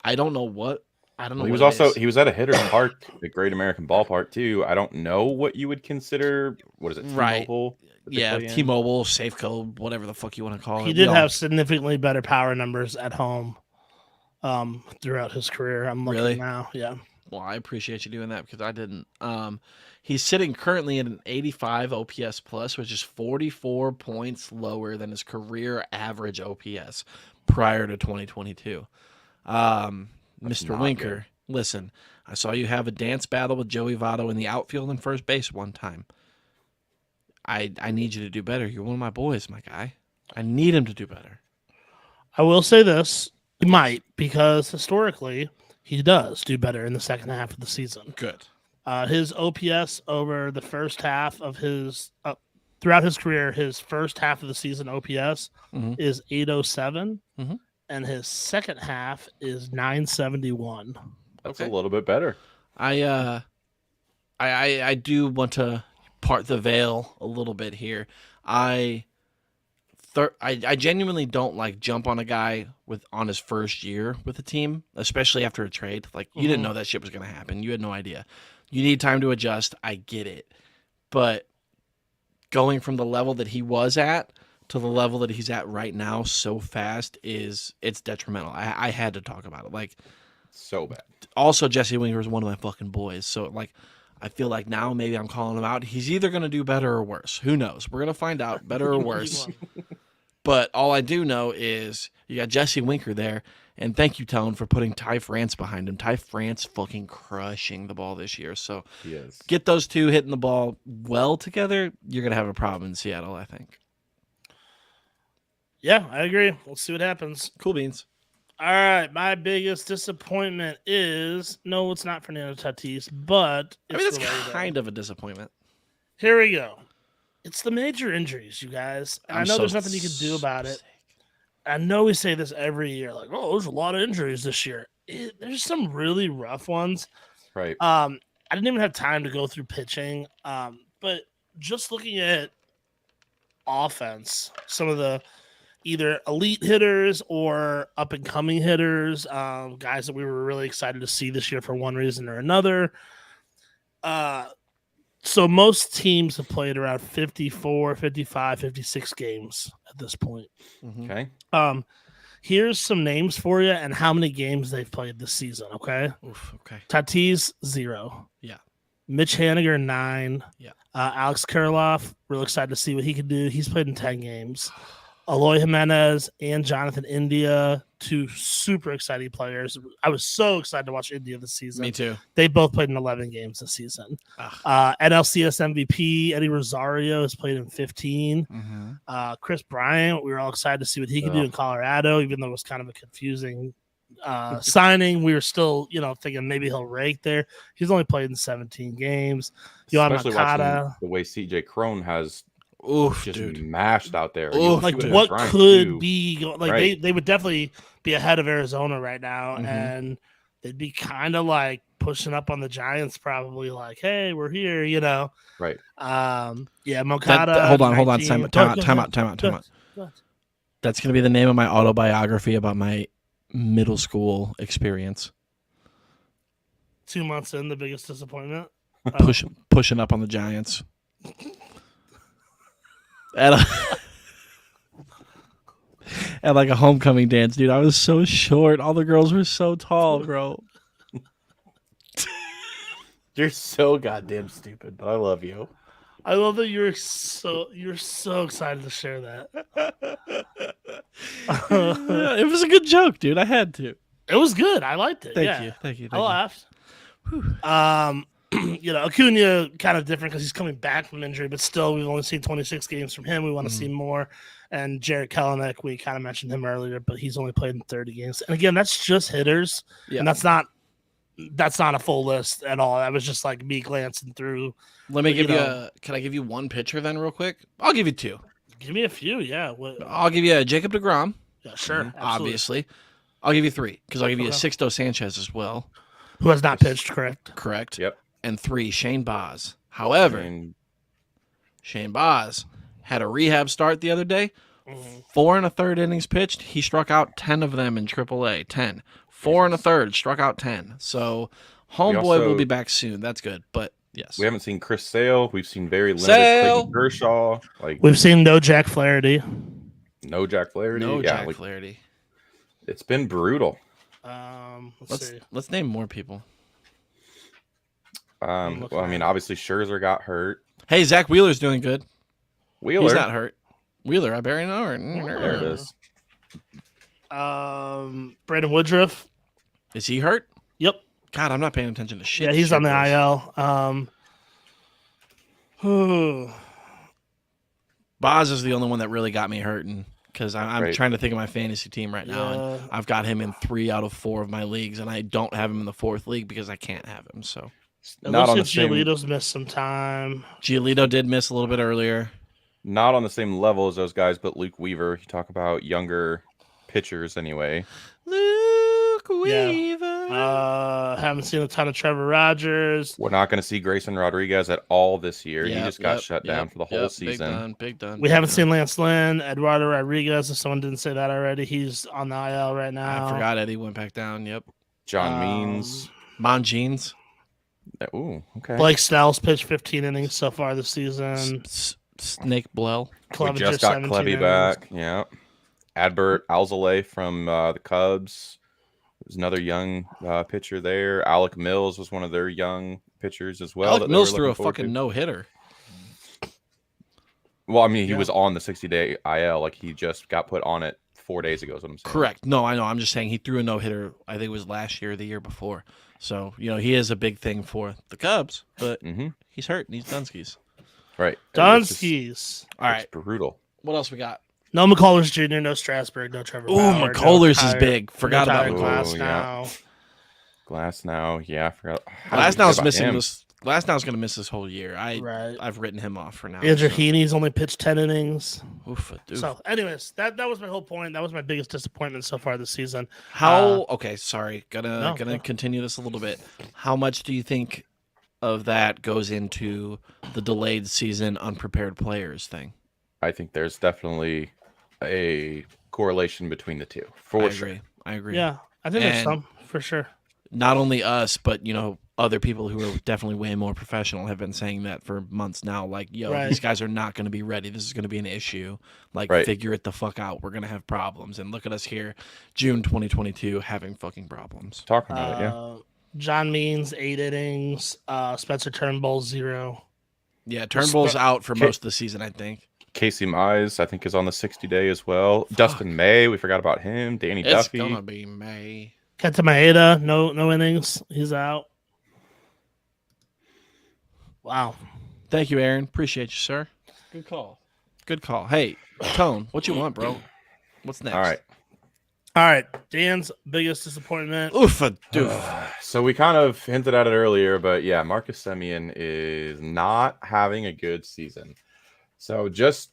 I don't know what. I don't know. Well, he was at a hitter's park, the Great American Ballpark too. I don't know what you would consider. What is it? T-Mobile? Yeah, T-Mobile, Safeco, whatever the fuck you want to call it. He did have significantly better power numbers at home throughout his career. I'm looking now. Yeah. Well, I appreciate you doing that because I didn't. He's sitting currently at an 85 OPS plus, which is 44 points lower than his career average OPS prior to 2022. Mr. Winker, listen, I saw you have a dance battle with Joey Votto in the outfield and first base one time. I need you to do better. You're one of my boys, my guy. I need him to do better. I will say this. He might, because historically, he does do better in the second half of the season. Good. His OPS over the first half of his throughout his career, his first half of the season OPS is 807, and his second half is 971. That's a little bit better. I do want to part the veil a little bit here. I genuinely don't like jump on a guy on his first year with the team, especially after a trade. Like, you didn't know that shit was going to happen. You had no idea. You need time to adjust. I get it. But going from the level that he was at to the level that he's at right now so fast it's detrimental. I had to talk about it. Like, so bad. Also, Jesse Winker is one of my fucking boys. So, like, I feel like now maybe I'm calling him out. He's either going to do better or worse. Who knows? We're going to find out, better or worse. But all I do know is you got Jesse Winker there, and thank you, Tone, for putting Ty France behind him. Ty France fucking crushing the ball this year. So get those two hitting the ball well together, you're going to have a problem in Seattle, I think. Yeah, I agree. We'll see what happens. Cool beans. All right, my biggest disappointment is no, it's not Fernando Tatis, but it's kind of a disappointment. Here we go. It's the major injuries, you guys. And I know there's nothing you can do about it. I know we say this every year, like, oh, there's a lot of injuries this year. There's some really rough ones. Right. I didn't even have time to go through pitching, but just looking at offense, some of the either elite hitters or up-and-coming hitters, guys that we were really excited to see this year for one reason or another. So most teams have played around 54, 55, 56 games at this point. Okay. Here's some names for you and how many games they've played this season, okay? Oof, okay. Tatis, 0. Yeah. Mitch Haniger, 9. Yeah. Alex Kirilloff, real excited to see what he can do. He's played in 10 games. Aloy Jimenez and Jonathan India, 2 super exciting players. I was so excited to watch India this season. Me too. They both played in 11 games this season. NLCS MVP Eddie Rosario has played in 15. Chris Bryant, we were all excited to see what he could do in Colorado, even though it was kind of a confusing signing. We were still, thinking maybe he'll rake there. He's only played in 17 games. Especially watching Moncada, the way CJ Crone has Oof, just dude. mashed out there. Oof, see like dude. they're what trying to could do. be like Right. they would definitely be ahead of Arizona right now, Mhm. and they'd be kind of like pushing up on the Giants, probably like, hey, we're here, Right. Yeah, Moncada. Hold on. 19 Time out. Go ahead. That's going to be the name of my autobiography about my middle school experience. 2 months in, the biggest disappointment. Pushing up on the Giants. At like a homecoming dance, dude. I was so short. All the girls were so tall, bro. You're so goddamn stupid, but I love you. I love that you're so excited to share that. It was a good joke, dude. I had to. It was good. I liked it. Thank you. I laughed. Acuna kind of different because he's coming back from injury, but still, we've only seen 26 games from him. We want to see more. And Jarrett Kelenic, we kind of mentioned him earlier, but he's only played in 30 games. And again, that's just hitters, and that's not a full list at all. That was just like me glancing through. Let me give you can I give you one pitcher then real quick? I'll give you two. Give me a few, yeah. I'll give you Jacob deGrom. Yeah, sure. Absolutely. Obviously. I'll give you three because I'll give you Okay. Sixto Sanchez as well. Who has not pitched, correct? Correct. Yep. And three, Shane Baz. However, And Shane Baz had a rehab start the other day. 4 1/3 innings pitched. He struck out 10 of them in AAA. 10. 4 1/3, struck out 10. So homeboy will be back soon. That's good. But yes. we haven't seen Chris Sale. We've seen very limited Sale. Clayton Kershaw. Like We've seen no Jack Flaherty. no Jack Flaherty. No yeah, Jack Flaherty. It's been brutal. Let's see. Let's name more people. Well, I mean, obviously Scherzer got hurt. Hey, Zach Wheeler's doing good. Wheeler. He's not hurt. Wheeler, I barely know her. There it is. Brandon Woodruff. Is he hurt? Yep. God, I'm not paying attention to shit. Yeah, he's on the boys. IL. Boz is the only one that really got me hurting because I'm Right. trying to think of my fantasy team right now, Yeah. and I've got him in 3 out of 4 of my leagues, and I don't have him in the 4th league because I can't have him. So It Not looks on like the same. Giolito's missed some time. Giolito did miss a little bit earlier. Not on the same level as those guys, but Luke Weaver. You talk about younger pitchers, anyway. Luke Yeah. Weaver. Haven't seen a ton of Trevor Rogers. We're not going to see Grayson Rodriguez at all this year. He Yep, just got yep, shut yep, down for the whole yep, season. Big done. We haven't seen Lance Lynn, Eduardo Rodriguez. If someone didn't say that already, he's on the IL right now. I forgot Eddie went back down. Yep. John Means. Mon Jeans. Ooh, okay. Blake Snell's pitched 15 innings so far this season. Snake Blell. We Clevenger, just got 17 Clevy innings. back. Yeah. Adbert Alzolay from the Cubs. There's another young pitcher there. Alec Mills was one of their young pitchers as well. Alec that they Mills were threw a looking forward fucking to. no-hitter. Well, I mean, he Yeah. was on the 60-day IL. Like, he just got put on it 4 days ago is what I'm saying. Correct. No, I know. I'm just saying he threw a no-hitter, I think it was last year or the year before. So, he is a big thing for the Cubs, but Mm-hmm. he's hurt and he's Dunskies. Right. Dunskies. All It's right. brutal. What else we got? No McCullers Jr., no Strasburg, no Trevor Ooh, Bauer, McCullers no is big. Forgot no about Tyler McCullers. Glass Oh, now. yeah. Glass now. Yeah, I forgot. How did we Glasnow's forget missing about him? this. Glasnow's going to miss this whole year. Right. I've written him off for now. Andrew so- Heaney's only pitched 10 innings. Oof, dude. So, anyways, that was my whole point. That was my biggest disappointment so far this season. How? Okay, sorry. No, Gonna no. continue this a little bit. How much do you think of that goes into the delayed season unprepared players thing? I think there's definitely a correlation between the two. For sure. I agree. Yeah, I think there's And- some for sure. Not only us, but other people who are definitely way more professional have been saying that for months now. Like, Right. these guys are not going to be ready. This is going to be an issue. Like, Right. figure it the fuck out. We're going to have problems. And look at us here, June 2022, having fucking problems. Talking about it, yeah. John Means 8 innings. Spencer Turnbull 0. Yeah, Turnbull's out for most of the season, I think. Casey Mize, I think, is on the 60-day as well. Dustin May, we forgot about him. Danny It's Duffy. gonna be May. Kenta Maeda, no innings. He's out. Wow. Thank you, Aaron. Appreciate you, sir. Good call. Good call. Hey, Tone, what you want, bro? What's next? All right. All right, Dan's biggest disappointment. Oof a doof. So we kind of hinted at it earlier, but yeah, Marcus Semien is not having a good season. So just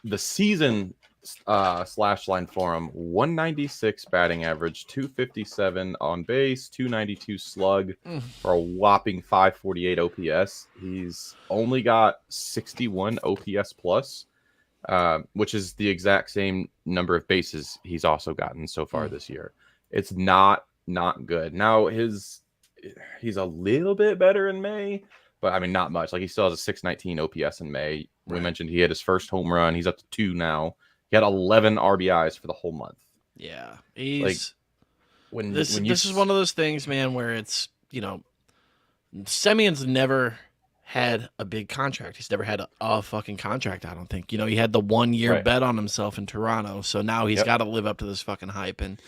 the season slash line for him: 196 batting average, 257 on base, 292 slug for a whopping 548 OPS. He's only got 61 OPS plus, which is the exact same number of bases he's also gotten so far this year. It's not good. Now he's a little bit better in May, but I mean not much. Like he still has a 619 OPS in May. We mentioned he had his first home run. He's up to 2 now. He had 11 RBIs for the whole month. Yeah, he's Like, when this you is one of those things, man, where it's, Semien's never had a big contract. He's never had a fucking contract, I don't think. He had the 1 year Right. bet on himself in Toronto, so now he's Yep. got to live up to this fucking hype. And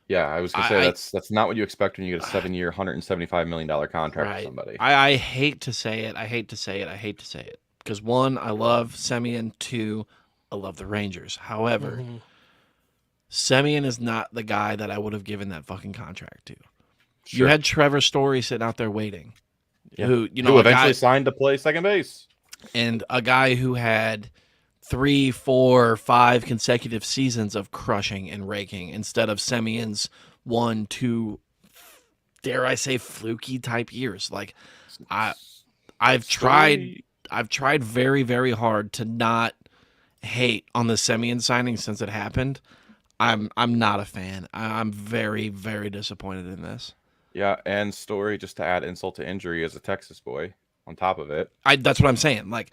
Yeah, I was gonna say I- that's not what you expect when you get a 7-year, $175 million contract right, for somebody. I hate to say it. I hate to say it because one, I love Semien. Two, I love the Rangers. However, Mhm. Semien is not the guy that I would have given that fucking contract to. You Sure. had Trevor Story sitting out there waiting, Yeah. who Who a eventually guy, signed to play second base. and a guy who had 3, 4, 5 consecutive seasons of crushing and raking instead of Semien's 1, 2, dare I say, fluky type years. Like I've tried very, very hard to not hate on the Semien signing since it happened. I'm not a fan. I'm very, very disappointed in this. Yeah, and Story, just to add insult to injury, as a Texas boy on top of it. That's what I'm saying. Like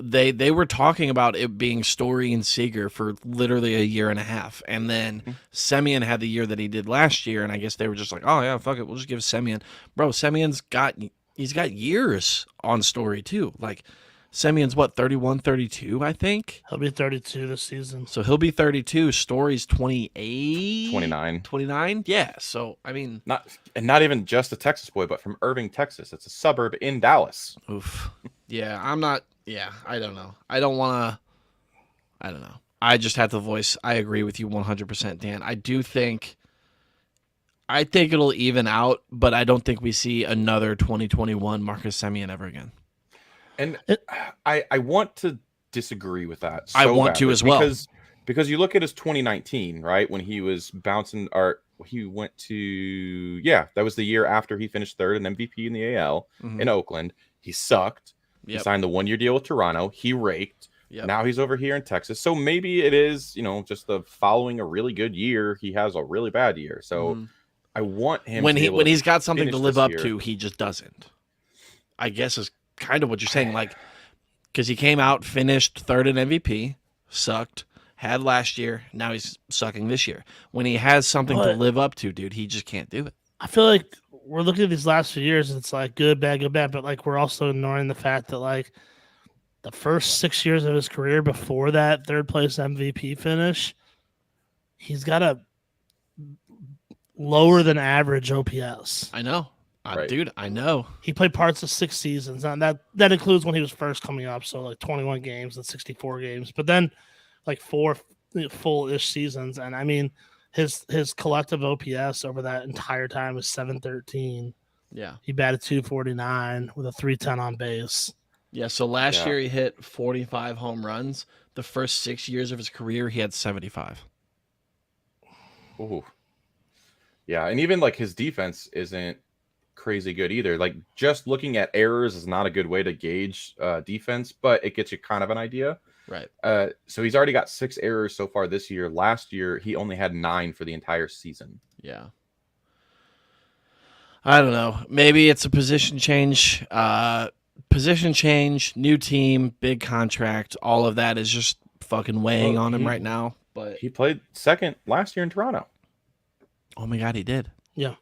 they were talking about it being Story and Seager for literally a year and a half, and then Semien had the year that he did last year, and I guess they were just like, oh yeah, fuck it, we'll just give Semien. Bro, Semien's got years on Story too. Like Semien's what, 31, 32, I think. He'll be 32 this season. So he'll be 32. Story's 28, 29. 29. Yeah. So I mean, Not even just a Texas boy, but from Irving, Texas. It's a suburb in Dallas. oof. Yeah, I'm not. Yeah, I don't know. I don't want to. I don't know. I just have to voice. I agree with you 100%, Dan. I think it'll even out, but I don't think we see another 2021 Marcus Semien ever again. And I want to disagree with that. I want to badly, as well. Because you look at his 2019, right, when he was bouncing, or he went to, that was the year after he finished third and MVP in the AL in Oakland. He sucked. Yep. He signed the 1-year deal with Toronto. He raked. Yep. Now he's over here in Texas. So maybe it is, just the following a really good year, he has a really bad year. So I want him when to be able when to he's got something to finish live this up year. to, he just doesn't. I guess is kind of what you're saying, like, because he came out, finished third in MVP, sucked, had last year, now he's sucking this year. When he has something to But- live up to, dude, he just can't do it. I feel like we're looking at these last few years, and it's like good, bad, but like we're also ignoring the fact that like the first 6 years of his career before that third place MVP finish, he's got a lower than average OPS. I know. Right. Dude, I know. He played parts of 6 seasons, and that includes when he was first coming up, so like 21 games and 64 games. But then like 4 full-ish seasons, and I mean his collective OPS over that entire time was 713. Yeah. He batted 249 with a 310 on base. Yeah, so last Yeah. year he hit 45 home runs. The first 6 years of his career, he had 75. Ooh. Yeah, and even like his defense isn't crazy good either. Like just looking at errors is not a good way to gauge defense, but it gets you kind of an idea. Right. So he's already got 6 errors so far this year. Last year he only had 9 for the entire season. Yeah. I don't know. Maybe it's a position change. New team, big contract. All of that is just fucking weighing Well, on him right now. But He played second last year in Toronto. oh my god, he did. Yeah.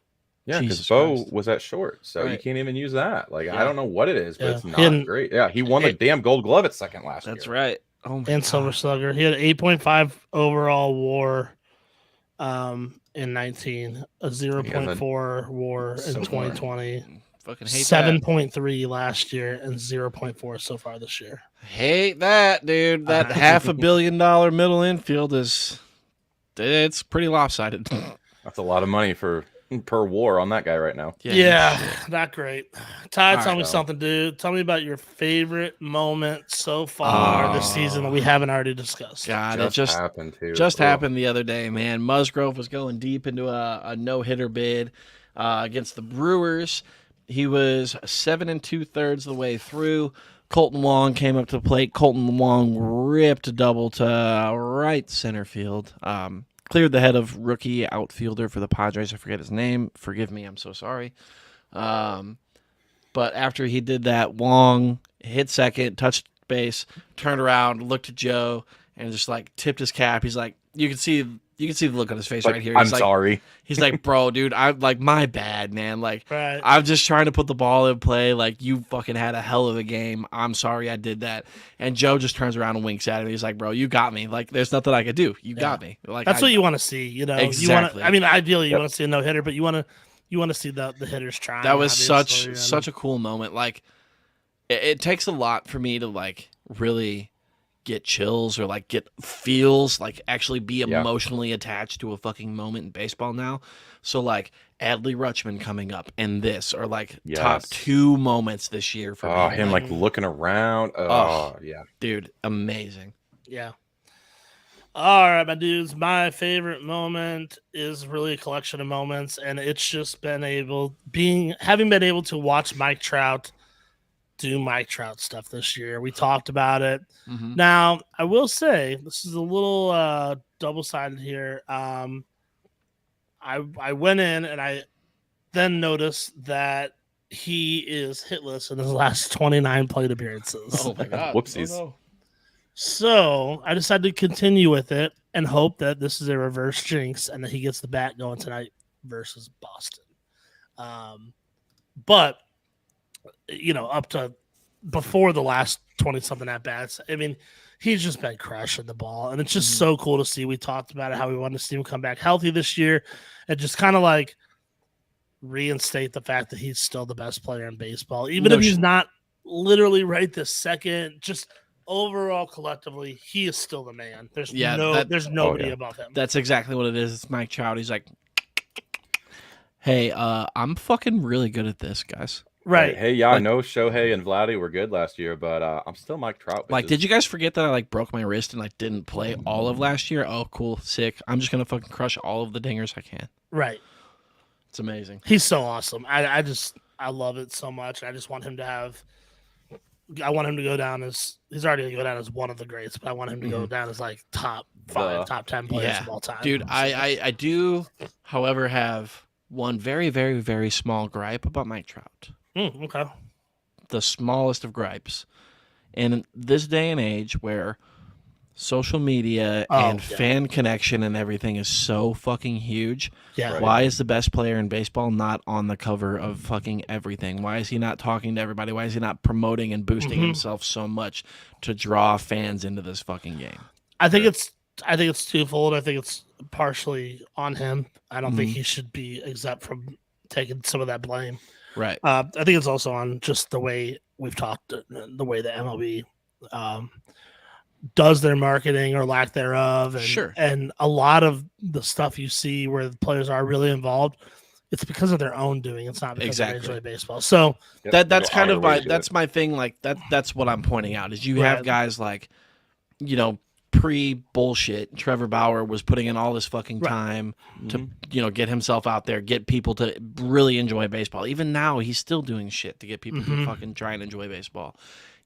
Yeah, because Jesus Bo Christ. was at short, so you Right. can't even use that. Like Yeah. I don't know what it is, but Yeah. it's He not hadn't- great. Yeah, he won the damn Gold Glove at second last year. That's right. Oh my And Silver Slugger. He had 8.5 overall WAR in 19, a 0.4 WAR so in far. 2020, Fucking hate 7.3 last year, and 0.4 so far this year. that. Hate that, dude. That $500 million middle infield is it's pretty lopsided. That's a lot of money per war on that guy right now. Yeah, not great. Ty, All tell right, me something, dude. Tell me about your favorite moment so far this season that we haven't already discussed. God, Just it just happened too. just Ugh. happened the other day, man. Musgrove was going deep into a no-hitter bid against the Brewers. He was 7 2/3 the way through. Colton Wong came up to the plate. Colton Wong ripped a double to right center field. Cleared the head of rookie outfielder for the Padres. I forget his name. Forgive me. I'm so sorry. But after he did that, Wong hit second, touched base, turned around, looked at Joe, and just like tipped his cap. He's like, you can see the look on his face right here. I'm He's like, sorry. He's like, bro, dude, I'm like, my bad, man. Like, Right. I'm just trying to put the ball in play. Like, you fucking had a hell of a game. I'm sorry I did that. And Joe just turns around and winks at him. He's like, bro, you got me. Like, there's nothing I could do. You got me. Like, That's what you want to see, you know. Exactly. I mean, ideally, you want to see a no hitter, but you want to see the hitters trying. That was obviously, such a cool moment. Like, it takes a lot for me to like really get chills or like get feels, like actually be emotionally attached to a fucking moment in baseball now. So like Adley Rutschman coming up and this are like top 2 moments this year for me. Him like looking around. Yeah. Dude, amazing. Yeah. All right, my dudes. My favorite moment is really a collection of moments, and it's just having been able to watch Mike Trout do Mike Trout stuff this year. We talked about it. Mm-hmm. Now, I will say this is a little double-sided here. I went in and I then noticed that he is hitless in his last 29 plate appearances. Oh my god. Whoopsies. Oh, no. So I decided to continue with it and hope that this is a reverse jinx and that he gets the bat going tonight versus Boston. But you know, up to before the last 20-something at-bats, I mean, he's just been crushing the ball. And it's just so cool to see. We talked about it, how we wanted to see him come back healthy this year and just kind of like reinstate the fact that he's still the best player in baseball. Even if he's not literally right this second, just overall collectively, he is still the man. There's nobody above him. That's exactly what it is. It's Mike Trout. He's like, hey, I'm fucking really good at this, guys. Right. Hey, I know Shohei and Vladdy were good last year, but I'm still Mike Trout. Like, did you guys forget that I like broke my wrist and like didn't play all of last year? Oh, cool, sick. I'm just gonna fucking crush all of the dingers I can. Right. It's amazing. He's so awesome. I love it so much. I just want him to go down as he's already gonna go down as one of the greats, but I want him to go down as like top 5, top 10 players of all time. Dude, I do, however, have one very, very, very small gripe about Mike Trout. Okay. The smallest of gripes. In this day and age where social media and fan connection and everything is so fucking huge, why is the best player in baseball not on the cover of fucking everything? Why is he not talking to everybody? Why is he not promoting and boosting himself so much to draw fans into this fucking game? I think it's twofold. I think it's partially on him. I don't think he should be exempt from taking some of that blame. Right. I think it's also on just the way we've talked, the way the MLB does their marketing or lack thereof. And, and a lot of the stuff you see where the players are really involved, it's because of their own doing. It's not because of Major League Baseball. So that's kind of my thing. Like that's what I'm pointing out is you have guys like, you know, pre-bullshit, Trevor Bauer was putting in all this fucking time to, you know, get himself out there, get people to really enjoy baseball. Even now, he's still doing shit to get people to fucking try and enjoy baseball.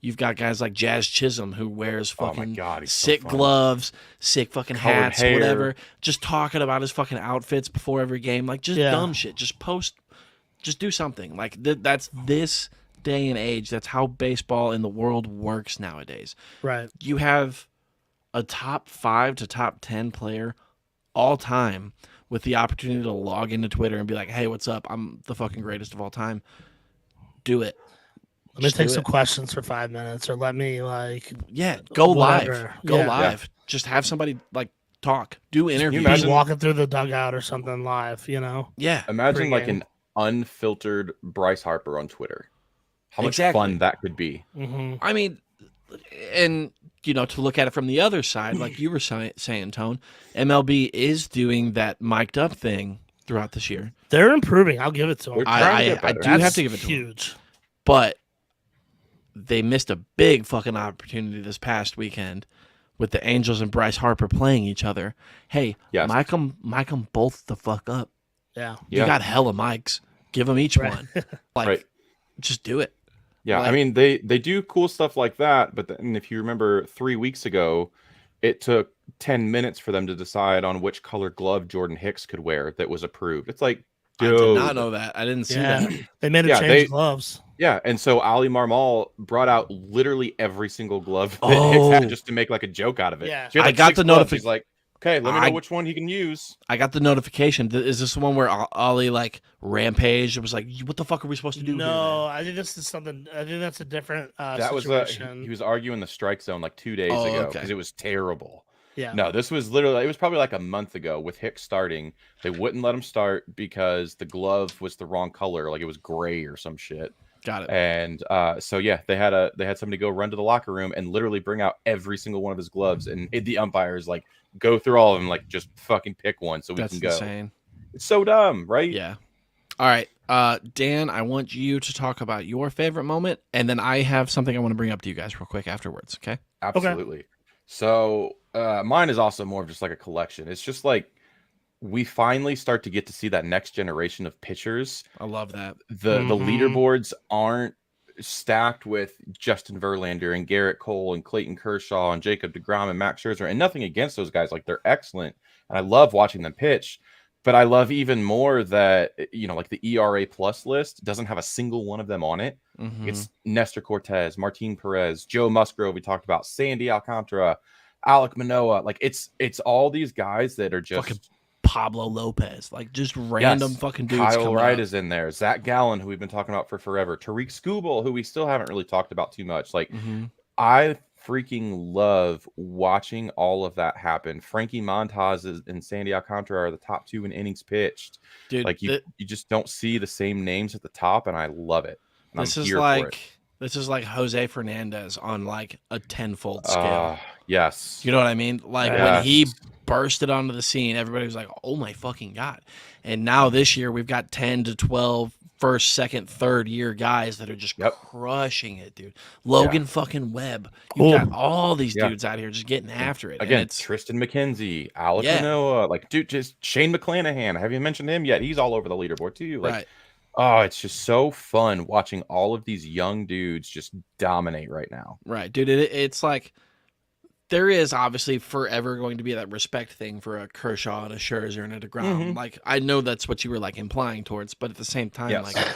You've got guys like Jazz Chisholm who wears fucking sick gloves, sick fucking hats, whatever, just talking about his fucking outfits before every game. Like, just dumb shit. Just post, just do something. Like, that's this day and age. That's how baseball in the world works nowadays. Right. You have a top 5 to top 10 player all time with the opportunity to log into Twitter and be like, hey, what's up? I'm the fucking greatest of all time. Do it. Let me take some questions for 5 minutes, or let me like go whatever. live. Go live. Just have somebody like talk. Do interviews. Imagine walking through the dugout or something live, you know? Yeah. Imagine like an unfiltered Bryce Harper on Twitter. How much fun that could be. I mean, and to look at it from the other side, like you were saying, Tone, MLB is doing that mic'd up thing throughout this year. They're improving. I'll give it to them. They're trying to get I better. do have to give it to them. huge. But they missed a big fucking opportunity this past weekend with the Angels and Bryce Harper playing each other. Hey, Yes. mic them both the fuck up. Yeah. You got hella mics. Give them each Right. one. Like, Right. just do it. Yeah, I Like- mean they do cool stuff like that, but then if you remember 3 weeks ago, it took 10 minutes for them to decide on which color glove Jordan Hicks could wear that was approved. It's like, I did dude. not know that. I didn't see Yeah. that. They made Yeah, him change they- gloves. Yeah, and so Ali Marmol brought out literally every single glove that Oh. Hicks had just to make like a joke out of it. Yeah. She had, I like, got 6 the gloves. She's like, okay, let me know I- which one he can use. I got the notification. Is this the one where Ollie like rampaged? It was like, what the fuck are we supposed to do? No, I think this is something. I think that's a different That was situation. he was arguing the strike zone like 2 days Oh, ago okay. because it was terrible. yeah. No, this was literally, it was probably like a month ago with Hicks starting. They wouldn't let him start because the glove was the wrong color, like it was gray or some shit. Got it. And so yeah, they had somebody go run to the locker room and literally bring out every single one of his gloves, and the umpires like go through all of them, like just fucking pick one so we That's can go. insane. It's so dumb, right? Yeah. All right. Dan, I want you to talk about your favorite moment, and then I have something I want to bring up to you guys real quick afterwards. Okay. Absolutely. So mine is also more of just like a collection. It's just like we finally start to get to see that next generation of pitchers. I love that. The Mhm. leaderboards aren't stacked with Justin Verlander and Garrett Cole and Clayton Kershaw and Jacob deGrom and Max Scherzer, and nothing against those guys. Like, they're excellent, and I love watching them pitch. But I love even more that, like the ERA plus list doesn't have a single one of them on it. Mhm. It's Nestor Cortez, Martin Perez, Joe Musgrove, we talked about, Sandy Alcantara, Alek Manoah. Like, it's all these guys that are just Fucking Pablo Lopez, like just random fucking dudes. Kyle coming Wright up. is in there. Zach Gallen, who we've been talking about for forever. Tariq Skubal, who we still haven't really talked about too much. Like, Mhm. I freaking love watching all of that happen. Frankie Montas and Sandy Alcantara are the top 2 in innings pitched. Dude, Like, you just don't see the same names at the top, and I love it. And this I'm is here for like it. Jose Fernandez on like a tenfold scale. Yes. You know what I mean? Like when he Yes. bursted onto the scene, everybody was like, "Oh my fucking god!" And now this year we've got 10 to 12 first, second, third year guys that are just Yep. crushing it, dude. Logan fucking Webb. You Cool. got all these Yeah. dudes out here just getting after it. And Again, it's Tristan McKenzie, Alec Yeah. Manoah, like, dude, just Shane McClanahan. Have you mentioned him yet? He's all over the leaderboard too. Like, right. oh, it's just so fun watching all of these young dudes just dominate right now. Right, dude. It's like there is obviously forever going to be that respect thing for a Kershaw and a Scherzer and a DeGrom. Mhm. Like, I know that's what you were like implying towards, but at the same time, Yes. like,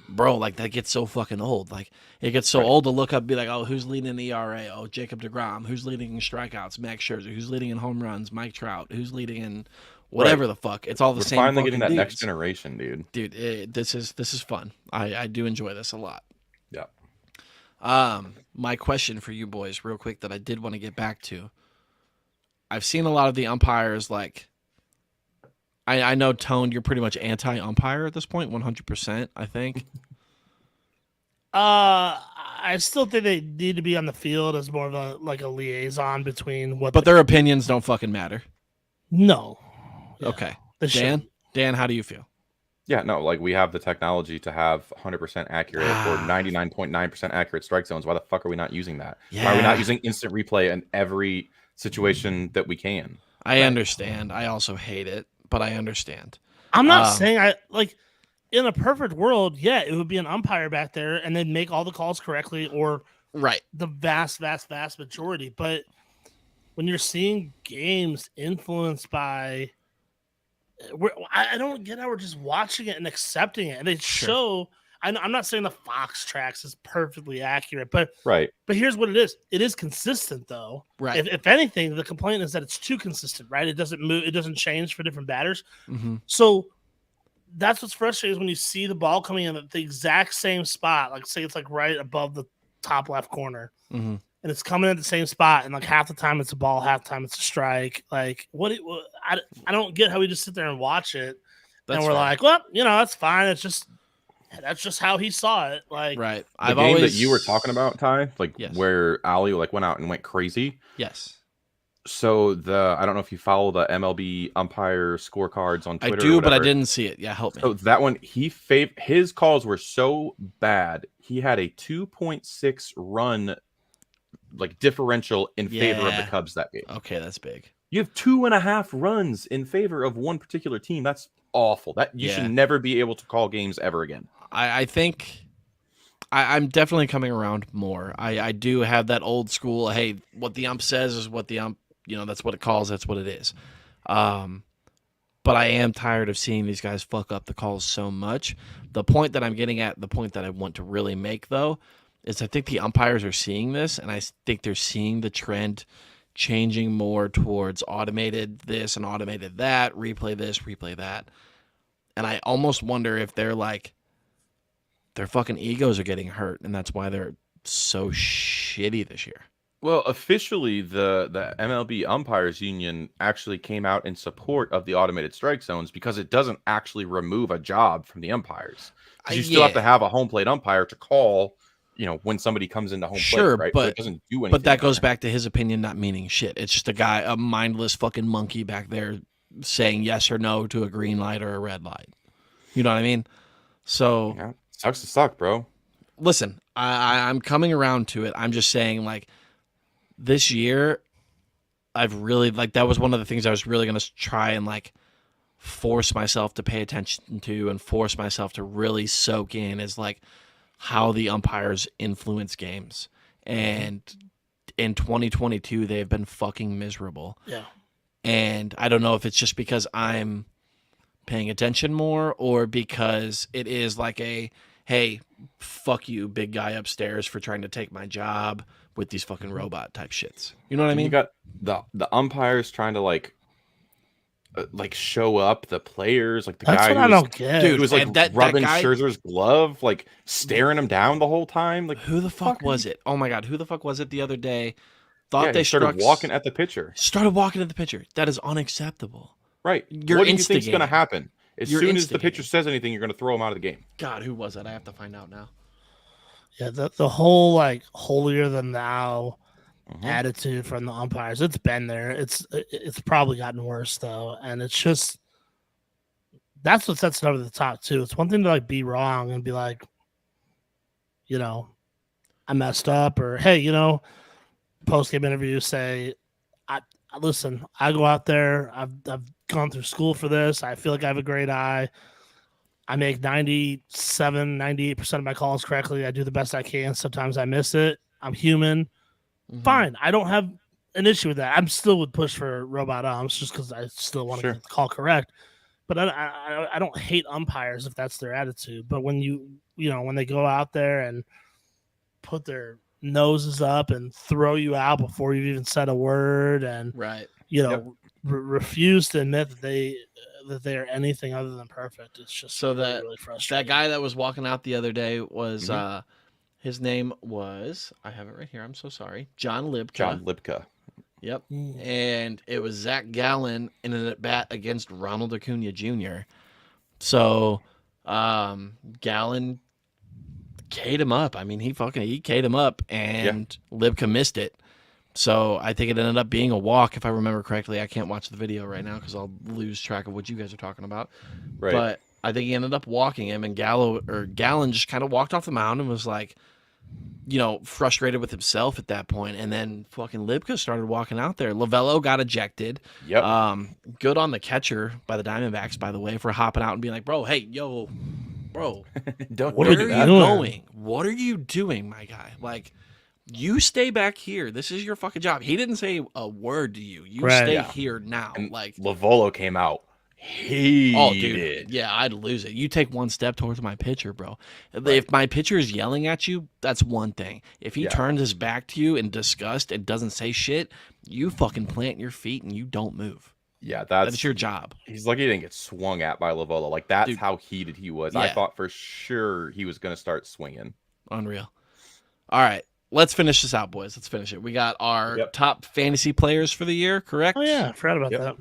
bro, like that gets so fucking old. Like, it gets so Right. old to look up, and be like, oh, who's leading in the ERA? Oh, Jacob DeGrom. Who's leading in strikeouts? Max Scherzer. Who's leading in home runs? Mike Trout. Who's leading in whatever the fuck? It's all the We're same. finally fucking getting that dudes. next generation, dude. Dude. This is fun. I do enjoy this a lot. Yeah. My question for you boys, real quick, that I did want to get back to. I've seen a lot of the umpires, like, I know, Tone, you're pretty much anti-umpire at this point, 100%, I think. I still think they need to be on the field as more of a liaison between what. But their opinions don't fucking matter. No. Yeah, Okay. they shouldn't. Dan, how do you feel? Yeah, no, like, we have the technology to have 100% accurate or 99.9% accurate strike zones. Why the fuck are we not using that? Why are we Yeah. not using instant replay in every situation that we can? I understand. I also hate it, but I understand. I'm not saying in a perfect world, yeah, it would be an umpire back there and they'd make all the calls correctly or Right. the vast majority. But when you're seeing games influenced by, I don't get how we're just watching it and accepting it. And they show. I'm not saying the Fox tracks is perfectly accurate, but Right. here's what it is. It is consistent though. Right. If anything, the complaint is that it's too consistent. Right. It doesn't move. It doesn't change for different batters. Mm-hmm. So that's what's frustrating is when you see the ball coming in at the exact same spot, like say it's like right above the top left corner, Mm-hmm. and it's coming at the same spot, and like half the time it's a ball, half the time it's a strike. Like I don't get how we just sit there and watch it, and we're like, well, that's fine. It's just that's just how he saw it. Like, Right. The game that you were talking about, Ty, like Yes. where Ali like went out and went crazy. Yes. So I don't know if you follow the MLB umpire scorecards on Twitter. I do, or but I whatever. didn't see it. Yeah, help me. So that one, his calls were so bad. He had a 2.6 run like differential in favor of the Yeah. Cubs that game. Okay, that's big. You have 2.5 runs in favor of one particular team. That's awful. That you Yeah. should never be able to call games ever again. I think I'm definitely coming around more. I do have that old school, hey, what the ump says is what the ump, that's what it calls, that's what it is. But I am tired of seeing these guys fuck up the calls so much. The point that I'm getting at, the point that I want to really make, though, is I think the umpires are seeing this, and I think they're seeing the trend changing more towards automated this and automated that, replay this, replay that. And I almost wonder if they're like, their fucking egos are getting hurt, and that's why they're so shitty this year. Well, officially, the MLB Umpires Union actually came out in support of the automated strike zones because it doesn't actually remove a job from the umpires. 'Cause you still have to have a home plate umpire to call, when somebody comes into home Sure, plate, right? but so it doesn't do anything. But that goes back to his opinion not meaning shit. It's just a mindless fucking monkey back there saying yes or no to a green light or a red light. You know what I mean? So Yeah, sucks to suck, bro. listen, I'm coming around to it. I'm just saying, like, this year, I've really, like, that was one of the things I was really going to try and, like, force myself to pay attention to and force myself to really soak in is, like, how the umpires influence games. And in 2022, they've been fucking miserable. yeah. And I don't know if it's just because I'm paying attention more or because it is like hey, fuck you, big guy upstairs for trying to take my job with these fucking robot type shits. You know what I mean? You got the umpires trying to like show up the players, like the That's guy what I who don't get. dude was like and that rubbing guy- Scherzer's glove, like staring him down the whole time. Like Who the fuck was it? Oh my God, who the fuck was it the other day? Thought yeah, they he started struck, walking at the pitcher. started walking at the pitcher. That is unacceptable. Right. You're what do you think's instigating. going to happen? As You're soon as the instigating. pitcher says anything, you're going to throw him out of the game. God, who was it? I have to find out now. Yeah, the whole like holier than thou Mhm. attitude from the umpires, it's been there. It's probably gotten worse though, and it's just that's what sets it over the top too. It's one thing to like be wrong and be like, I messed up, or hey, post game interview say, I listen, I go out there, I've gone through school for this. I feel like I have a great eye. I make 98% of my calls correctly. I do the best I can. Sometimes I miss it. I'm human. Mhm. Fine. I don't have an issue with that. I'm still would push for robot umps just because I still want to Sure. get the call correct. But I don't hate umpires if that's their attitude. But when when they go out there and put their noses up and throw you out before you've even said a word and Right. refuse to admit that they are anything other than perfect. It's just So really frustrating. That guy that was walking out the other day was Mhm. his name was, I have it right here, I'm so sorry, John Libka. John Libka. Yep. Mm. And it was Zach Gallen in an at bat against Ronald Acuna Jr. So Gallen K'd him up. I mean, he K'd him up, and Libka missed it. So I think it ended up being a walk, if I remember correctly. I can't watch the video right now because I'll lose track of what you guys are talking about. Right. But I think he ended up walking him, and Gallen just kind of walked off the mound and was like, frustrated with himself at that point. And then fucking Libka started walking out there. Lovello got ejected. Yep. Good on the catcher by the Diamondbacks, by the way, for hopping out and being like, bro, hey, yo, bro, Don't What where are are you you doing? going? What are you doing, my guy? Like, you stay back here. This is your fucking job. He didn't say a word to you. You Right. stay Yeah. here now. And Like, Lavolo came out. oh, dude. Yeah, I'd lose it. You take one step towards my pitcher, bro. If my pitcher is yelling at you, that's one thing. If he Yeah. turns his back to you in disgust and doesn't say shit, you fucking plant your feet and you don't move. Yeah, That's your job. He's lucky he didn't get swung at by Lavolo. Like that's Dude. how heated he was. I Yeah. thought for sure he was going to start swinging. Unreal. All right. Let's finish this out, boys. Let's finish it. We got our Yep. top fantasy players for the year, correct? Oh yeah, I forgot about Yep. that.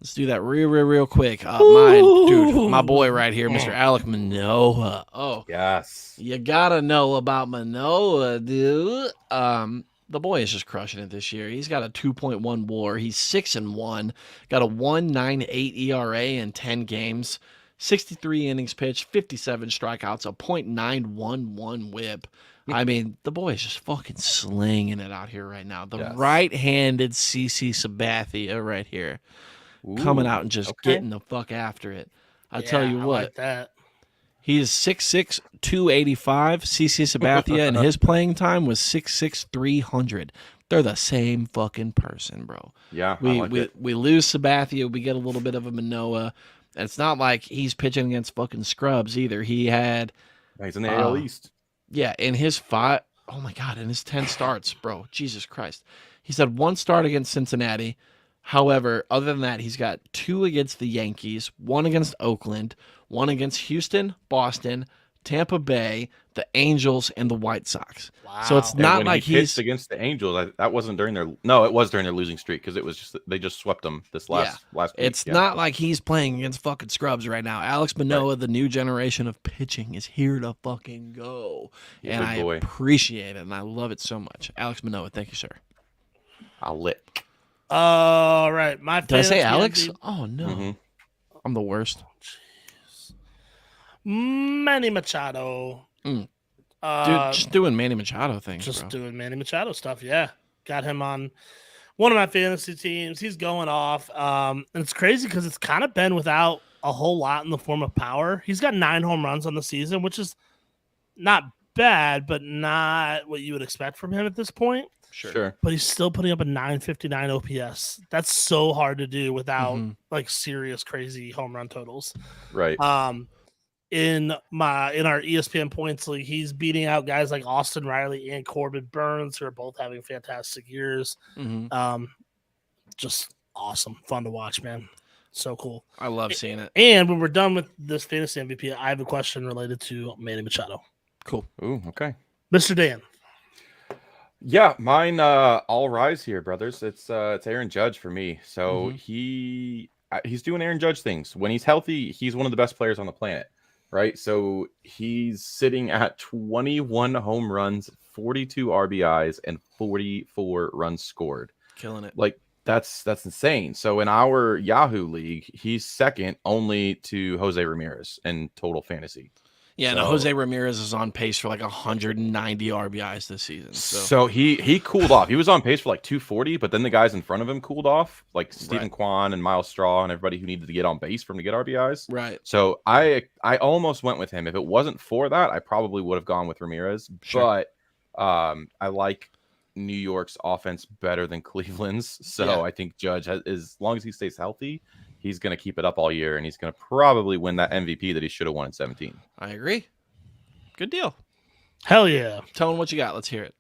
Let's do that real quick. My boy right here, Mr. Alec Manoah. Oh, Yes. you gotta know about Manoah, dude. The boy is just crushing it this year. He's got a 2.1 WAR. He's 6-1. Got a 1.98 ERA in 10 games. 63 innings pitched, 57 strikeouts, a .911 WHIP. I mean, the boy is just fucking slinging it out here right now. The right-handed CC Sabathia right here. Ooh, Coming out and just getting the fuck after it. I tell you what. I like that. He is 6'6", 285. CC Sabathia, and his playing time was 6'6", 300. They're the same fucking person, bro. Yeah, we lose Sabathia. We get a little bit of a Manoah. And it's not like he's pitching against fucking scrubs either. He's in the AL East. Yeah, in his 10 starts, bro. Jesus Christ. He's had 1 start against Cincinnati. However, other than that, he's got 2 against the Yankees, 1 against Oakland, 1 against Houston, Boston, Tampa Bay, the Angels, and the White Sox. Wow. So it's not like he pitched against the Angels. That wasn't during their it was during their losing streak because it was just they just swept them this last week. It's not like he's playing against fucking scrubs right now. Alex Manoah, the new generation of pitching, is here to fucking go, and I appreciate it and I love it so much. Alex Manoah, thank you, sir. I'll lick. All right, my. Did I say Alex? Oh no, I'm the worst. Manny Machado. Dude, just doing Manny Machado things. Doing Manny Machado stuff. Yeah, got him on one of my fantasy teams. He's going off, and it's crazy because it's kind of been without a whole lot in the form of power. He's got 9 home runs on the season, which is not bad, but not what you would expect from him at this point. Sure. But he's still putting up a 959 OPS. That's so hard to do without like serious crazy home run totals. Right. In our ESPN points league, he's beating out guys like Austin Riley and Corbin Burns, who are both having fantastic years. Just awesome, fun to watch, man. So cool. I love seeing it. And when we're done with this fantasy MVP, I have a question related to Manny Machado. Cool. Ooh, okay. Mr. Dan. Yeah, mine all rise here, brothers. It's Aaron Judge for me. So he's doing Aaron Judge things. When he's healthy, he's one of the best players on the planet, right? So he's sitting at 21 home runs, 42 RBIs, and 44 runs scored. Killing it. Like that's insane. So in our Yahoo league, he's second only to Jose Ramirez in total fantasy. Yeah, no, Jose Ramirez is on pace for like 190 RBIs this season. So he cooled off. He was on pace for like 240, but then the guys in front of him cooled off, like Stephen Kwan and Miles Straw and everybody who needed to get on base for him to get RBIs. Right. So I almost went with him. If it wasn't for that, I probably would have gone with Ramirez. Sure. But I like New York's offense better than Cleveland's. So I think Judge, as long as he stays healthy, he's going to keep it up all year, and he's going to probably win that MVP that he should have won in 17. I agree. Good deal. Hell yeah. Tone, what you got? Let's hear it.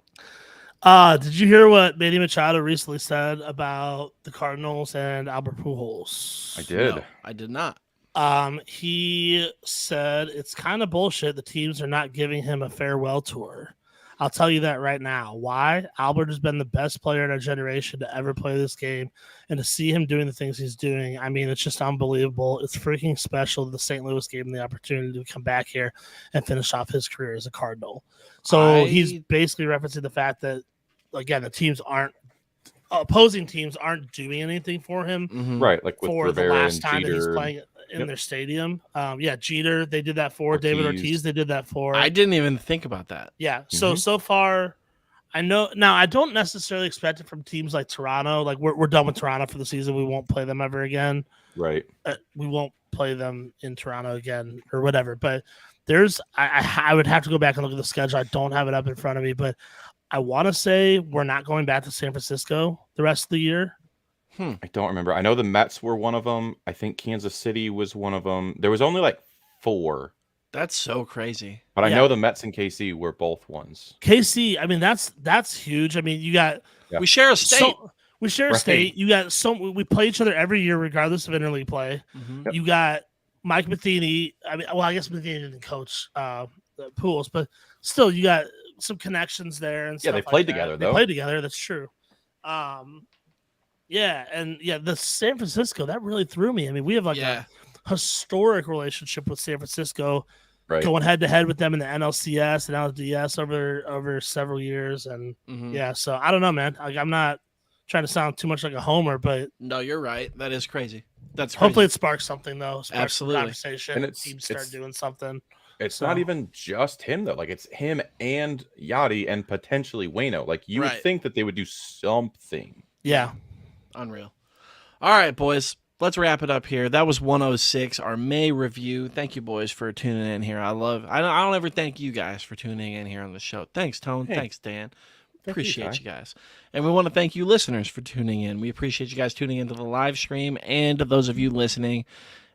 Did you hear what Manny Machado recently said about the Cardinals and Albert Pujols? I did. No, I did not. He said it's kind of bullshit the teams are not giving him a farewell tour. I'll tell you that right now. Why? Albert has been the best player in our generation to ever play this game, and to see him doing the things he's doing, I mean, it's just unbelievable. It's freaking special that the St. Louis gave him the opportunity to come back here and finish off his career as a Cardinal. So he's basically referencing the fact that, again, opposing teams aren't doing anything for him. Right, like with for Rivera the last and time Jeter. that he's playing in their stadium. Jeter, they did that for. David Ortiz, they did that for. I didn't even think about that. Yeah, so far, I know. Now, I don't necessarily expect it from teams like Toronto. Like, we're done with Toronto for the season. We won't play them ever again. Right. We won't play them in Toronto again or whatever. But I would have to go back and look at the schedule. I don't have it up in front of me, but I want to say we're not going back to San Francisco the rest of the year. I don't remember. I know the Mets were one of them. I think Kansas City was one of them. There was only like 4. That's so crazy. But I know the Mets and KC were both ones. KC, I mean, that's huge. I mean, you got we share a state. We share a state. You got we play each other every year, regardless of interleague play. Yep. You got Mike Matheny. I guess Matheny didn't coach Pools, but still, you got some connections there. And they played together. They played together. That's true. Yeah, and the San Francisco, that really threw me. I mean, we have like a historic relationship with San Francisco, Right. going head to head with them in the NLCS and LDS over several years, and so I don't know, man. I'm not trying to sound too much like a homer, but no, you're right. That is crazy. That's crazy. hopefully it sparks something though. Sparks Absolutely. some conversation, And teams start doing something. It's not even just him though. Like it's him and Yachty and potentially Wayno. Like you would think that they would do something. Yeah. Unreal. All right, boys. Let's wrap it up here. That was 106, our May review. Thank you, boys, for tuning in here. I don't ever thank you guys for tuning in here on the show. Thanks, Tone. Hey. Thanks, Dan. Appreciate you guys. And we want to thank you listeners for tuning in. We appreciate you guys tuning into the live stream, and to those of you listening.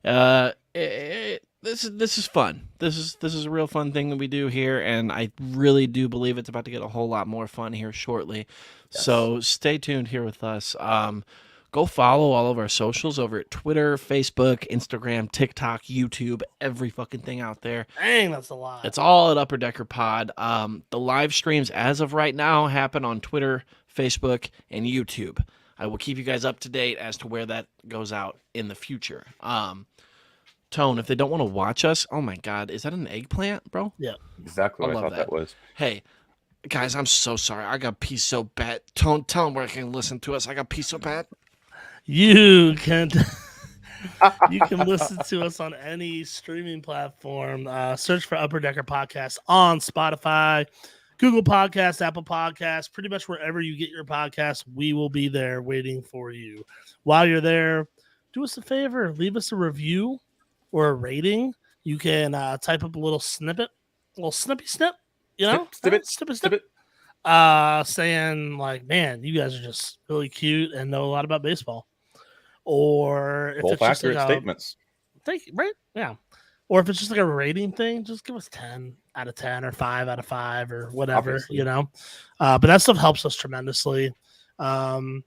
This is fun. This is a real fun thing that we do here, and I really do believe it's about to get a whole lot more fun here shortly. Yes. So stay tuned here with us. Go follow all of our socials over at Twitter, Facebook, Instagram, TikTok, YouTube, every fucking thing out there. Dang, that's a lot. It's all at Upper Decker Pod. The live streams as of right now happen on Twitter, Facebook, and YouTube. I will keep you guys up to date as to where that goes out in the future. Tone, if they don't want to watch us, oh my God, is that an eggplant, bro? Yeah. Exactly what I thought that was. Hey, guys, I'm so sorry. I got pee so bad. Tone, tell them where I can listen to us. I got pee so bad. You can listen to us on any streaming platform. Search for Upper Decker Podcast on Spotify, Google Podcasts, Apple Podcasts, pretty much wherever you get your podcasts. We will be there waiting for you. While you're there, do us a favor, leave us a review or a rating. You can type up a little snippet, a little snippy snip, you know, snip. Saying like, man, you guys are just really cute and know a lot about baseball. Or if both it's just accurate like statements. Thank you, right? Yeah. Or if it's just like a rating thing, just give us 10 out of 10 or 5 out of 5 or whatever, Obviously. you know. But that stuff helps us tremendously. And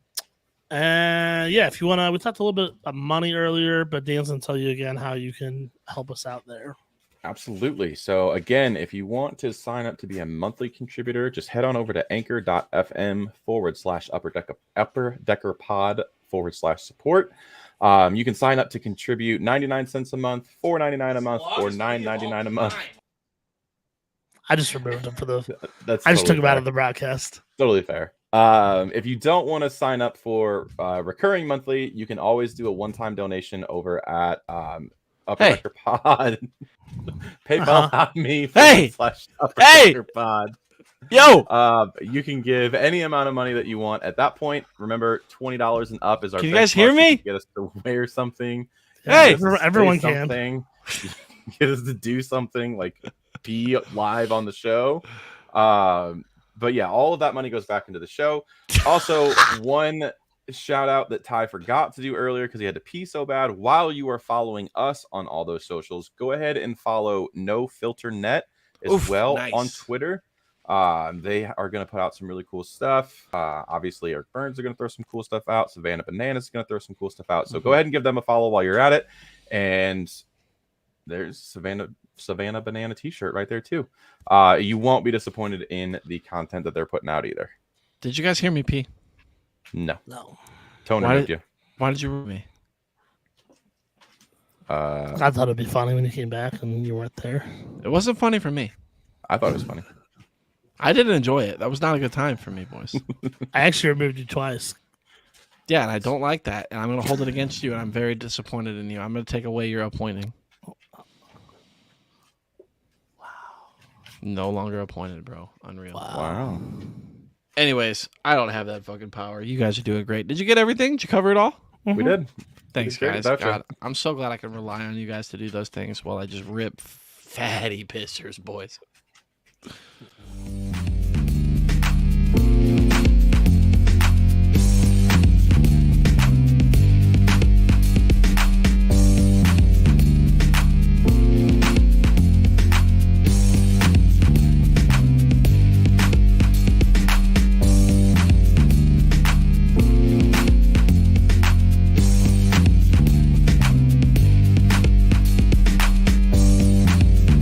yeah, if you want to, we talked a little bit about money earlier, but Dan's going to tell you again how you can help us out there. Absolutely. So again, if you want to sign up to be a monthly contributor, just head on over to anchor.fm/upper decker pod/support. You can sign up to contribute 99 cents a month, $4.99 a month, or $9.99 a month. I just removed them for the. That's I just totally took them out of the broadcast. Totally fair. If you don't want to sign up for recurring monthly, you can always do a one-time donation over at Upper Decker Pod. PayPal.me /UpperDeckerPod. Yo, you can give any amount of money that you want at that point. Remember, $20 and up is our. Can you guys hear me? Get us to wear something. Hey, everyone can. Get us to do something, like be live on the show. But yeah, all of that money goes back into the show. Also, one shout out that Ty forgot to do earlier because he had to pee so bad. While you are following us on all those socials, go ahead and follow No Filter Net as well on Twitter. They are going to put out some really cool stuff. Obviously, Eric Burns are going to throw some cool stuff out. Savannah Bananas is going to throw some cool stuff out. So go ahead and give them a follow while you're at it. And there's Savannah Banana t-shirt right there too. You won't be disappointed in the content that they're putting out either. Did you guys hear me pee? No. Tony moved you. Why did you remove me? I thought it'd be funny when you came back and you weren't there. It wasn't funny for me. I thought it was funny. I didn't enjoy it. That was not a good time for me, boys. I actually removed you twice. Yeah, and I don't like that. And I'm going to hold it against you, and I'm very disappointed in you. I'm going to take away your appointing. Wow. No longer appointed, bro. Unreal. Wow. Anyways, I don't have that fucking power. You guys are doing great. Did you get everything? Did you cover it all? We did. Thanks, guys. God, I'm so glad I can rely on you guys to do those things while I just rip fatty pissers, boys.